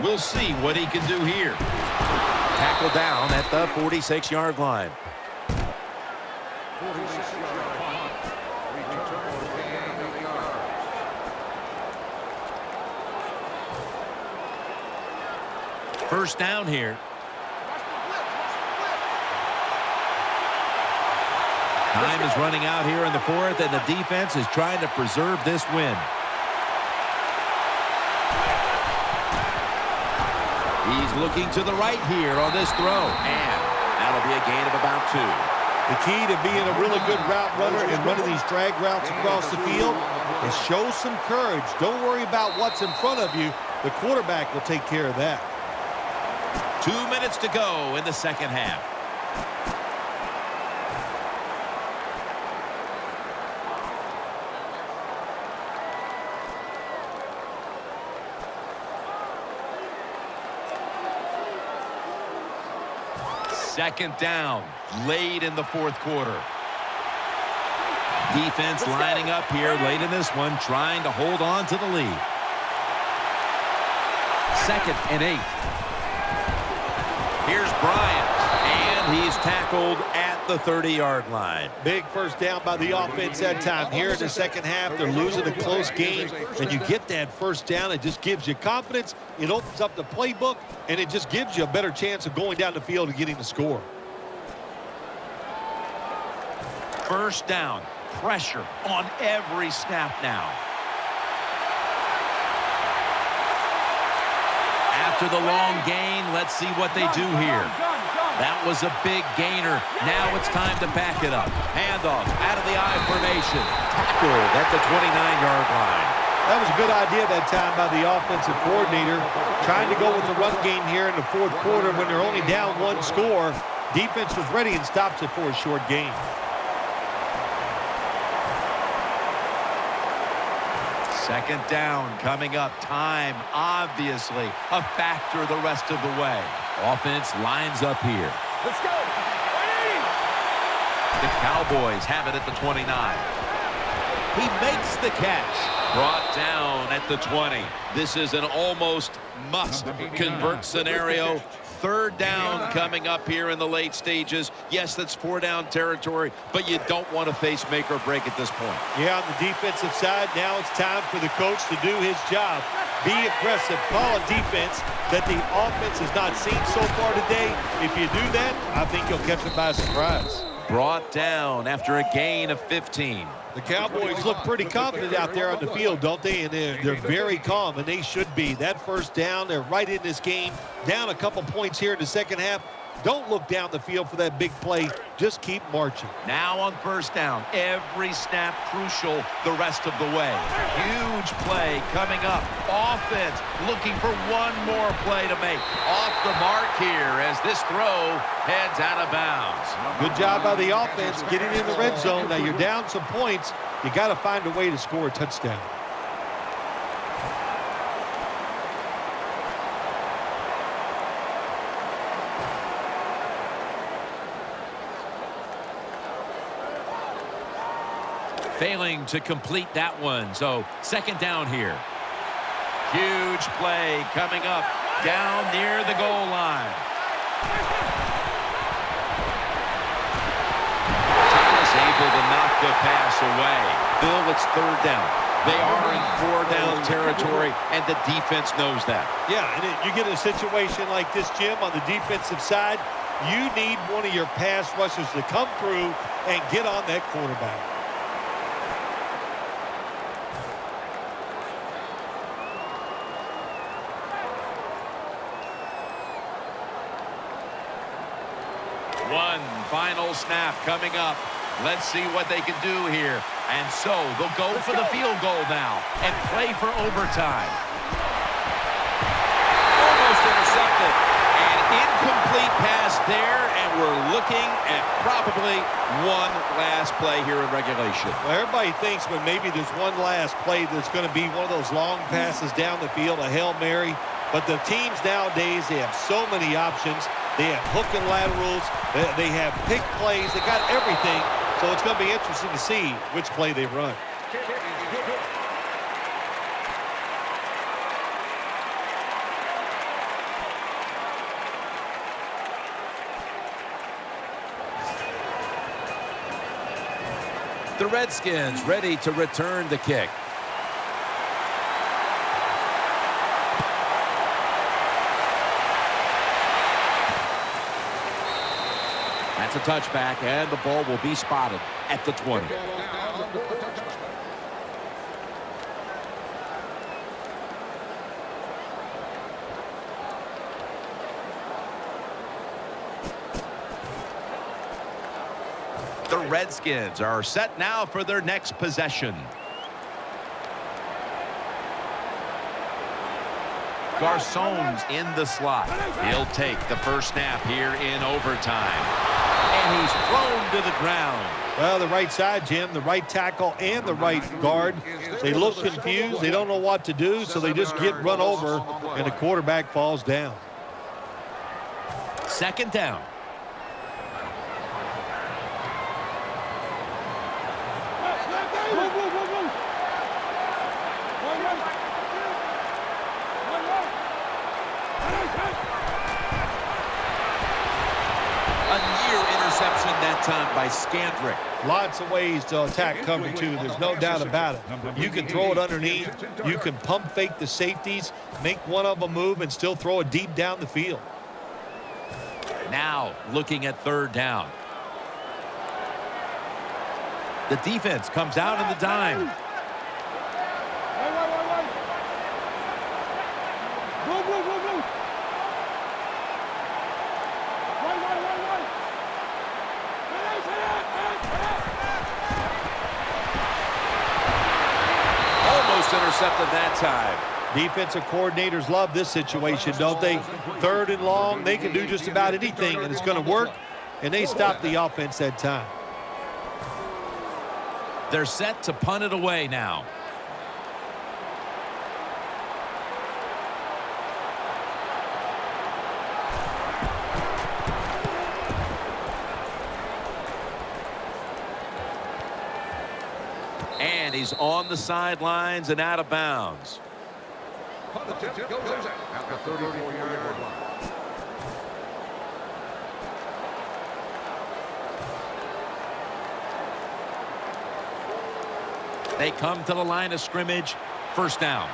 We'll see what he can do here. Tackle down at the 46-yard line. First down here. Time is running out here in the fourth, and the defense is trying to preserve this win. He's looking to the right here on this throw, and that'll be a gain of about 2. The key to being a really good route runner and running these drag routes across the field is show some courage. Don't worry about what's in front of you. The quarterback will take care of that. 2 minutes to go in the second half. Second down, late in the fourth quarter. Defense lining up here late in this one, trying to hold on to the lead. 2nd and 8. Here's Bryant, and he's tackled at the 30-yard line. Big first down by the offense that time. Here in the second half, they're losing a close game, and you get that first down. It just gives you confidence. It opens up the playbook, and it just gives you a better chance of going down the field and getting the score. First down, pressure on every snap now. After the long gain, let's see what they do here. That was a big gainer. Now it's time to back it up. Handoff out of the I formation. Tackled at the 29-yard line. That was a good idea that time by the offensive coordinator. Trying to go with the run game here in the fourth quarter when they're only down 1 score. Defense was ready and stops it for a short gain. Second down coming up. Time, obviously, a factor the rest of the way. Offense lines up here. Let's go. The Cowboys have it at the 29. He makes the catch. Brought down at the 20. This is an almost must-convert scenario. Third down coming up here in the late stages. Yes, that's 4-down territory, but you don't want to face make or break at this point. Yeah, on the defensive side, now it's time for the coach to do his job. Be aggressive, call a defense that the offense has not seen so far today. If you do that, I think you'll catch them by surprise. Brought down after a gain of 15. The Cowboys look pretty confident out there on the field, don't they? And they're very calm, and they should be. That first down, they're right in this game. Down a couple points here in the second half. Don't look down the field for that big play. Just keep marching. Now on first down, every snap crucial the rest of the way. Huge play coming up. Offense looking for one more play to make. Off the mark here as this throw heads out of bounds. Good job by the offense getting in the red zone. Now you're down some points. You got to find a way to score a touchdown. Failing to complete that one, so second down here. Huge play coming up down near the goal line. to knock the pass away. Bill, it's third down. They are in four-down territory, and the defense knows that. Yeah, and you get in a situation like this, Jim, on the defensive side, you need one of your pass rushers to come through and get on that quarterback. One final snap coming up. Let's see what they can do here. And so they'll go for the field goal now and play for overtime. Almost intercepted. An incomplete pass there, and we're looking at probably one last play here in regulation. Well, everybody thinks when maybe there's one last play that's going to be one of those long passes down the field, a Hail Mary. But the teams nowadays, they have so many options. They have hook and laterals. They have pick plays. They got everything. So it's going to be interesting to see which play they run. The Redskins ready to return the kick. That's a touchback, and the ball will be spotted at the 20. The Redskins are set now for their next possession. Garçon's in the slot. He'll take the first snap here in overtime. And he's thrown to the ground. Well, the right side, Jim, the right tackle and the right guard, they look confused. They don't know what to do, so they just get run over, and the quarterback falls down. Second down. Interception that time by Scandrick. Lots of ways to attack cover two. There's no doubt about it. You can throw it underneath. You can pump fake the safeties, make one of them move, and still throw it deep down the field. Now looking at third down. The defense comes out in the dime. Intercepted that time. Defensive coordinators love this situation, don't they? Third and long, they can do just about anything, and it's going to work, and they stop the offense that time. They're set to punt it away now. And he's on the sidelines and out of bounds. The tip goes at the 34-yard line. They come to the line of scrimmage. First down.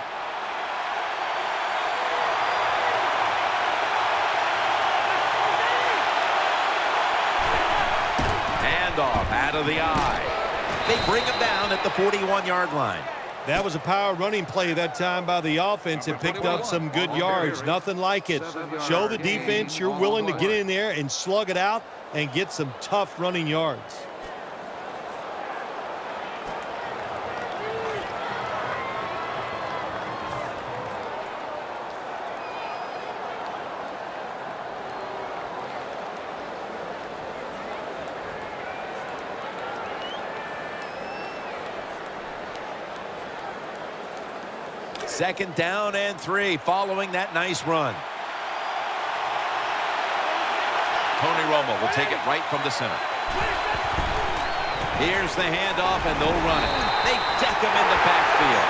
Handoff out of the eye. They bring him down at the 41-yard line. That was a power running play that time by the offense. It picked up some good yards. Nothing like it. Show the defense you're willing to get in there and slug it out and get some tough running yards. Second down and 3 following that nice run. Tony Romo will take it right from the center. Here's the handoff, and they'll run it. They deck him in the backfield.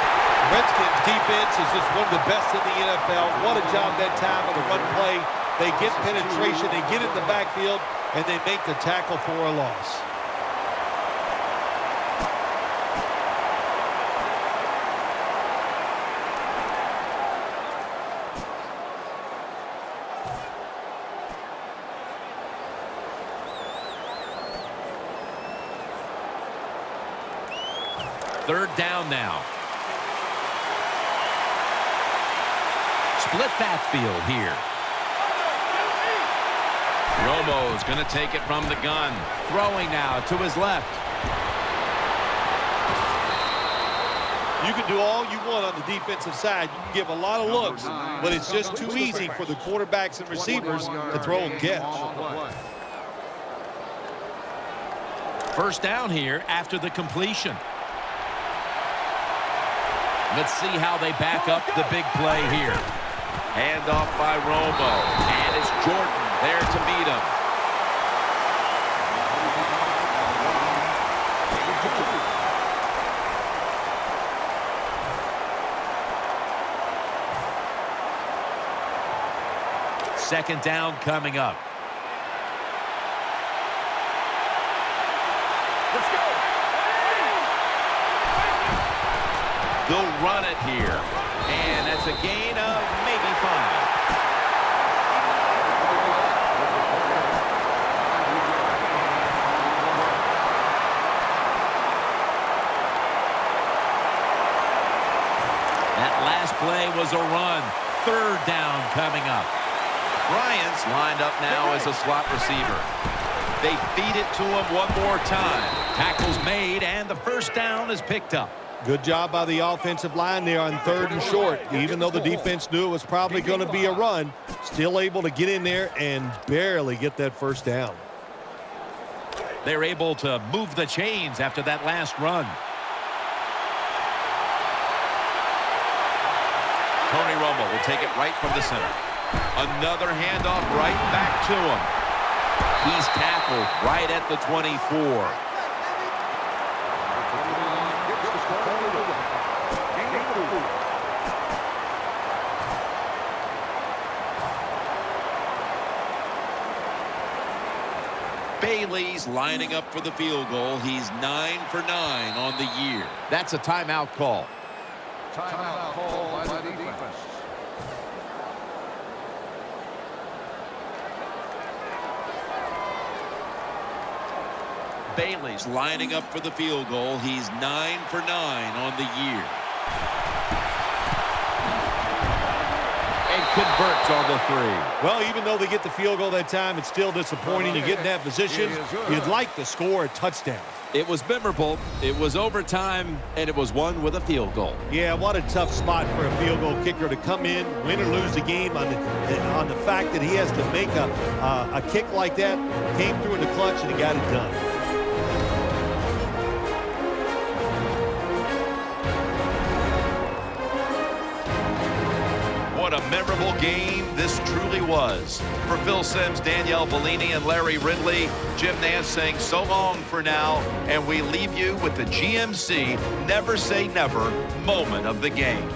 Redskins defense is just one of the best in the NFL. What a job that time on the run play. They get penetration, they get in the backfield, and they make the tackle for a loss. Third down now. Split backfield here. Romo's going to take it from the gun. Throwing now to his left. You can do all you want on the defensive side. You can give a lot of looks, but it's just too easy for the quarterbacks and receivers to throw and catch. First down here after the completion. Let's see how they back up the big play here. Handoff by Romo. And it's Jordan there to meet him. Second down coming up. Let's go. They'll run it here. And that's a gain of maybe 5. That last play was a run. Third down coming up. Bryant's lined up now as a slot receiver. They feed it to him one more time. Tackle's made, and the first down is picked up. Good job by the offensive line there on third and short. Even though the defense knew it was probably going to be a run, still able to get in there and barely get that first down. They're able to move the chains after that last run. Tony Romo will take it right from the center. Another handoff right back to him. He's tackled right at the 24. Bailey's lining up for the field goal. He's 9 for 9 on the year. That's a timeout call. Timeout call by the defense. Bailey's lining up for the field goal. He's 9 for 9 on the year. And converts on the 3. Well, even though they get the field goal that time, it's still disappointing to get in that position. You'd like to score a touchdown. It was memorable. It was overtime, and it was won with a field goal. Yeah, what a tough spot for a field goal kicker to come in, win or lose the game on the fact that he has to make a kick like that. Came through in the clutch, and he got it done. What a memorable game this truly was. For Phil Simms, Danielle Bellini, and Larry Ridley, Jim Nance saying so long for now, and we leave you with the GMC Never Say Never moment of the game.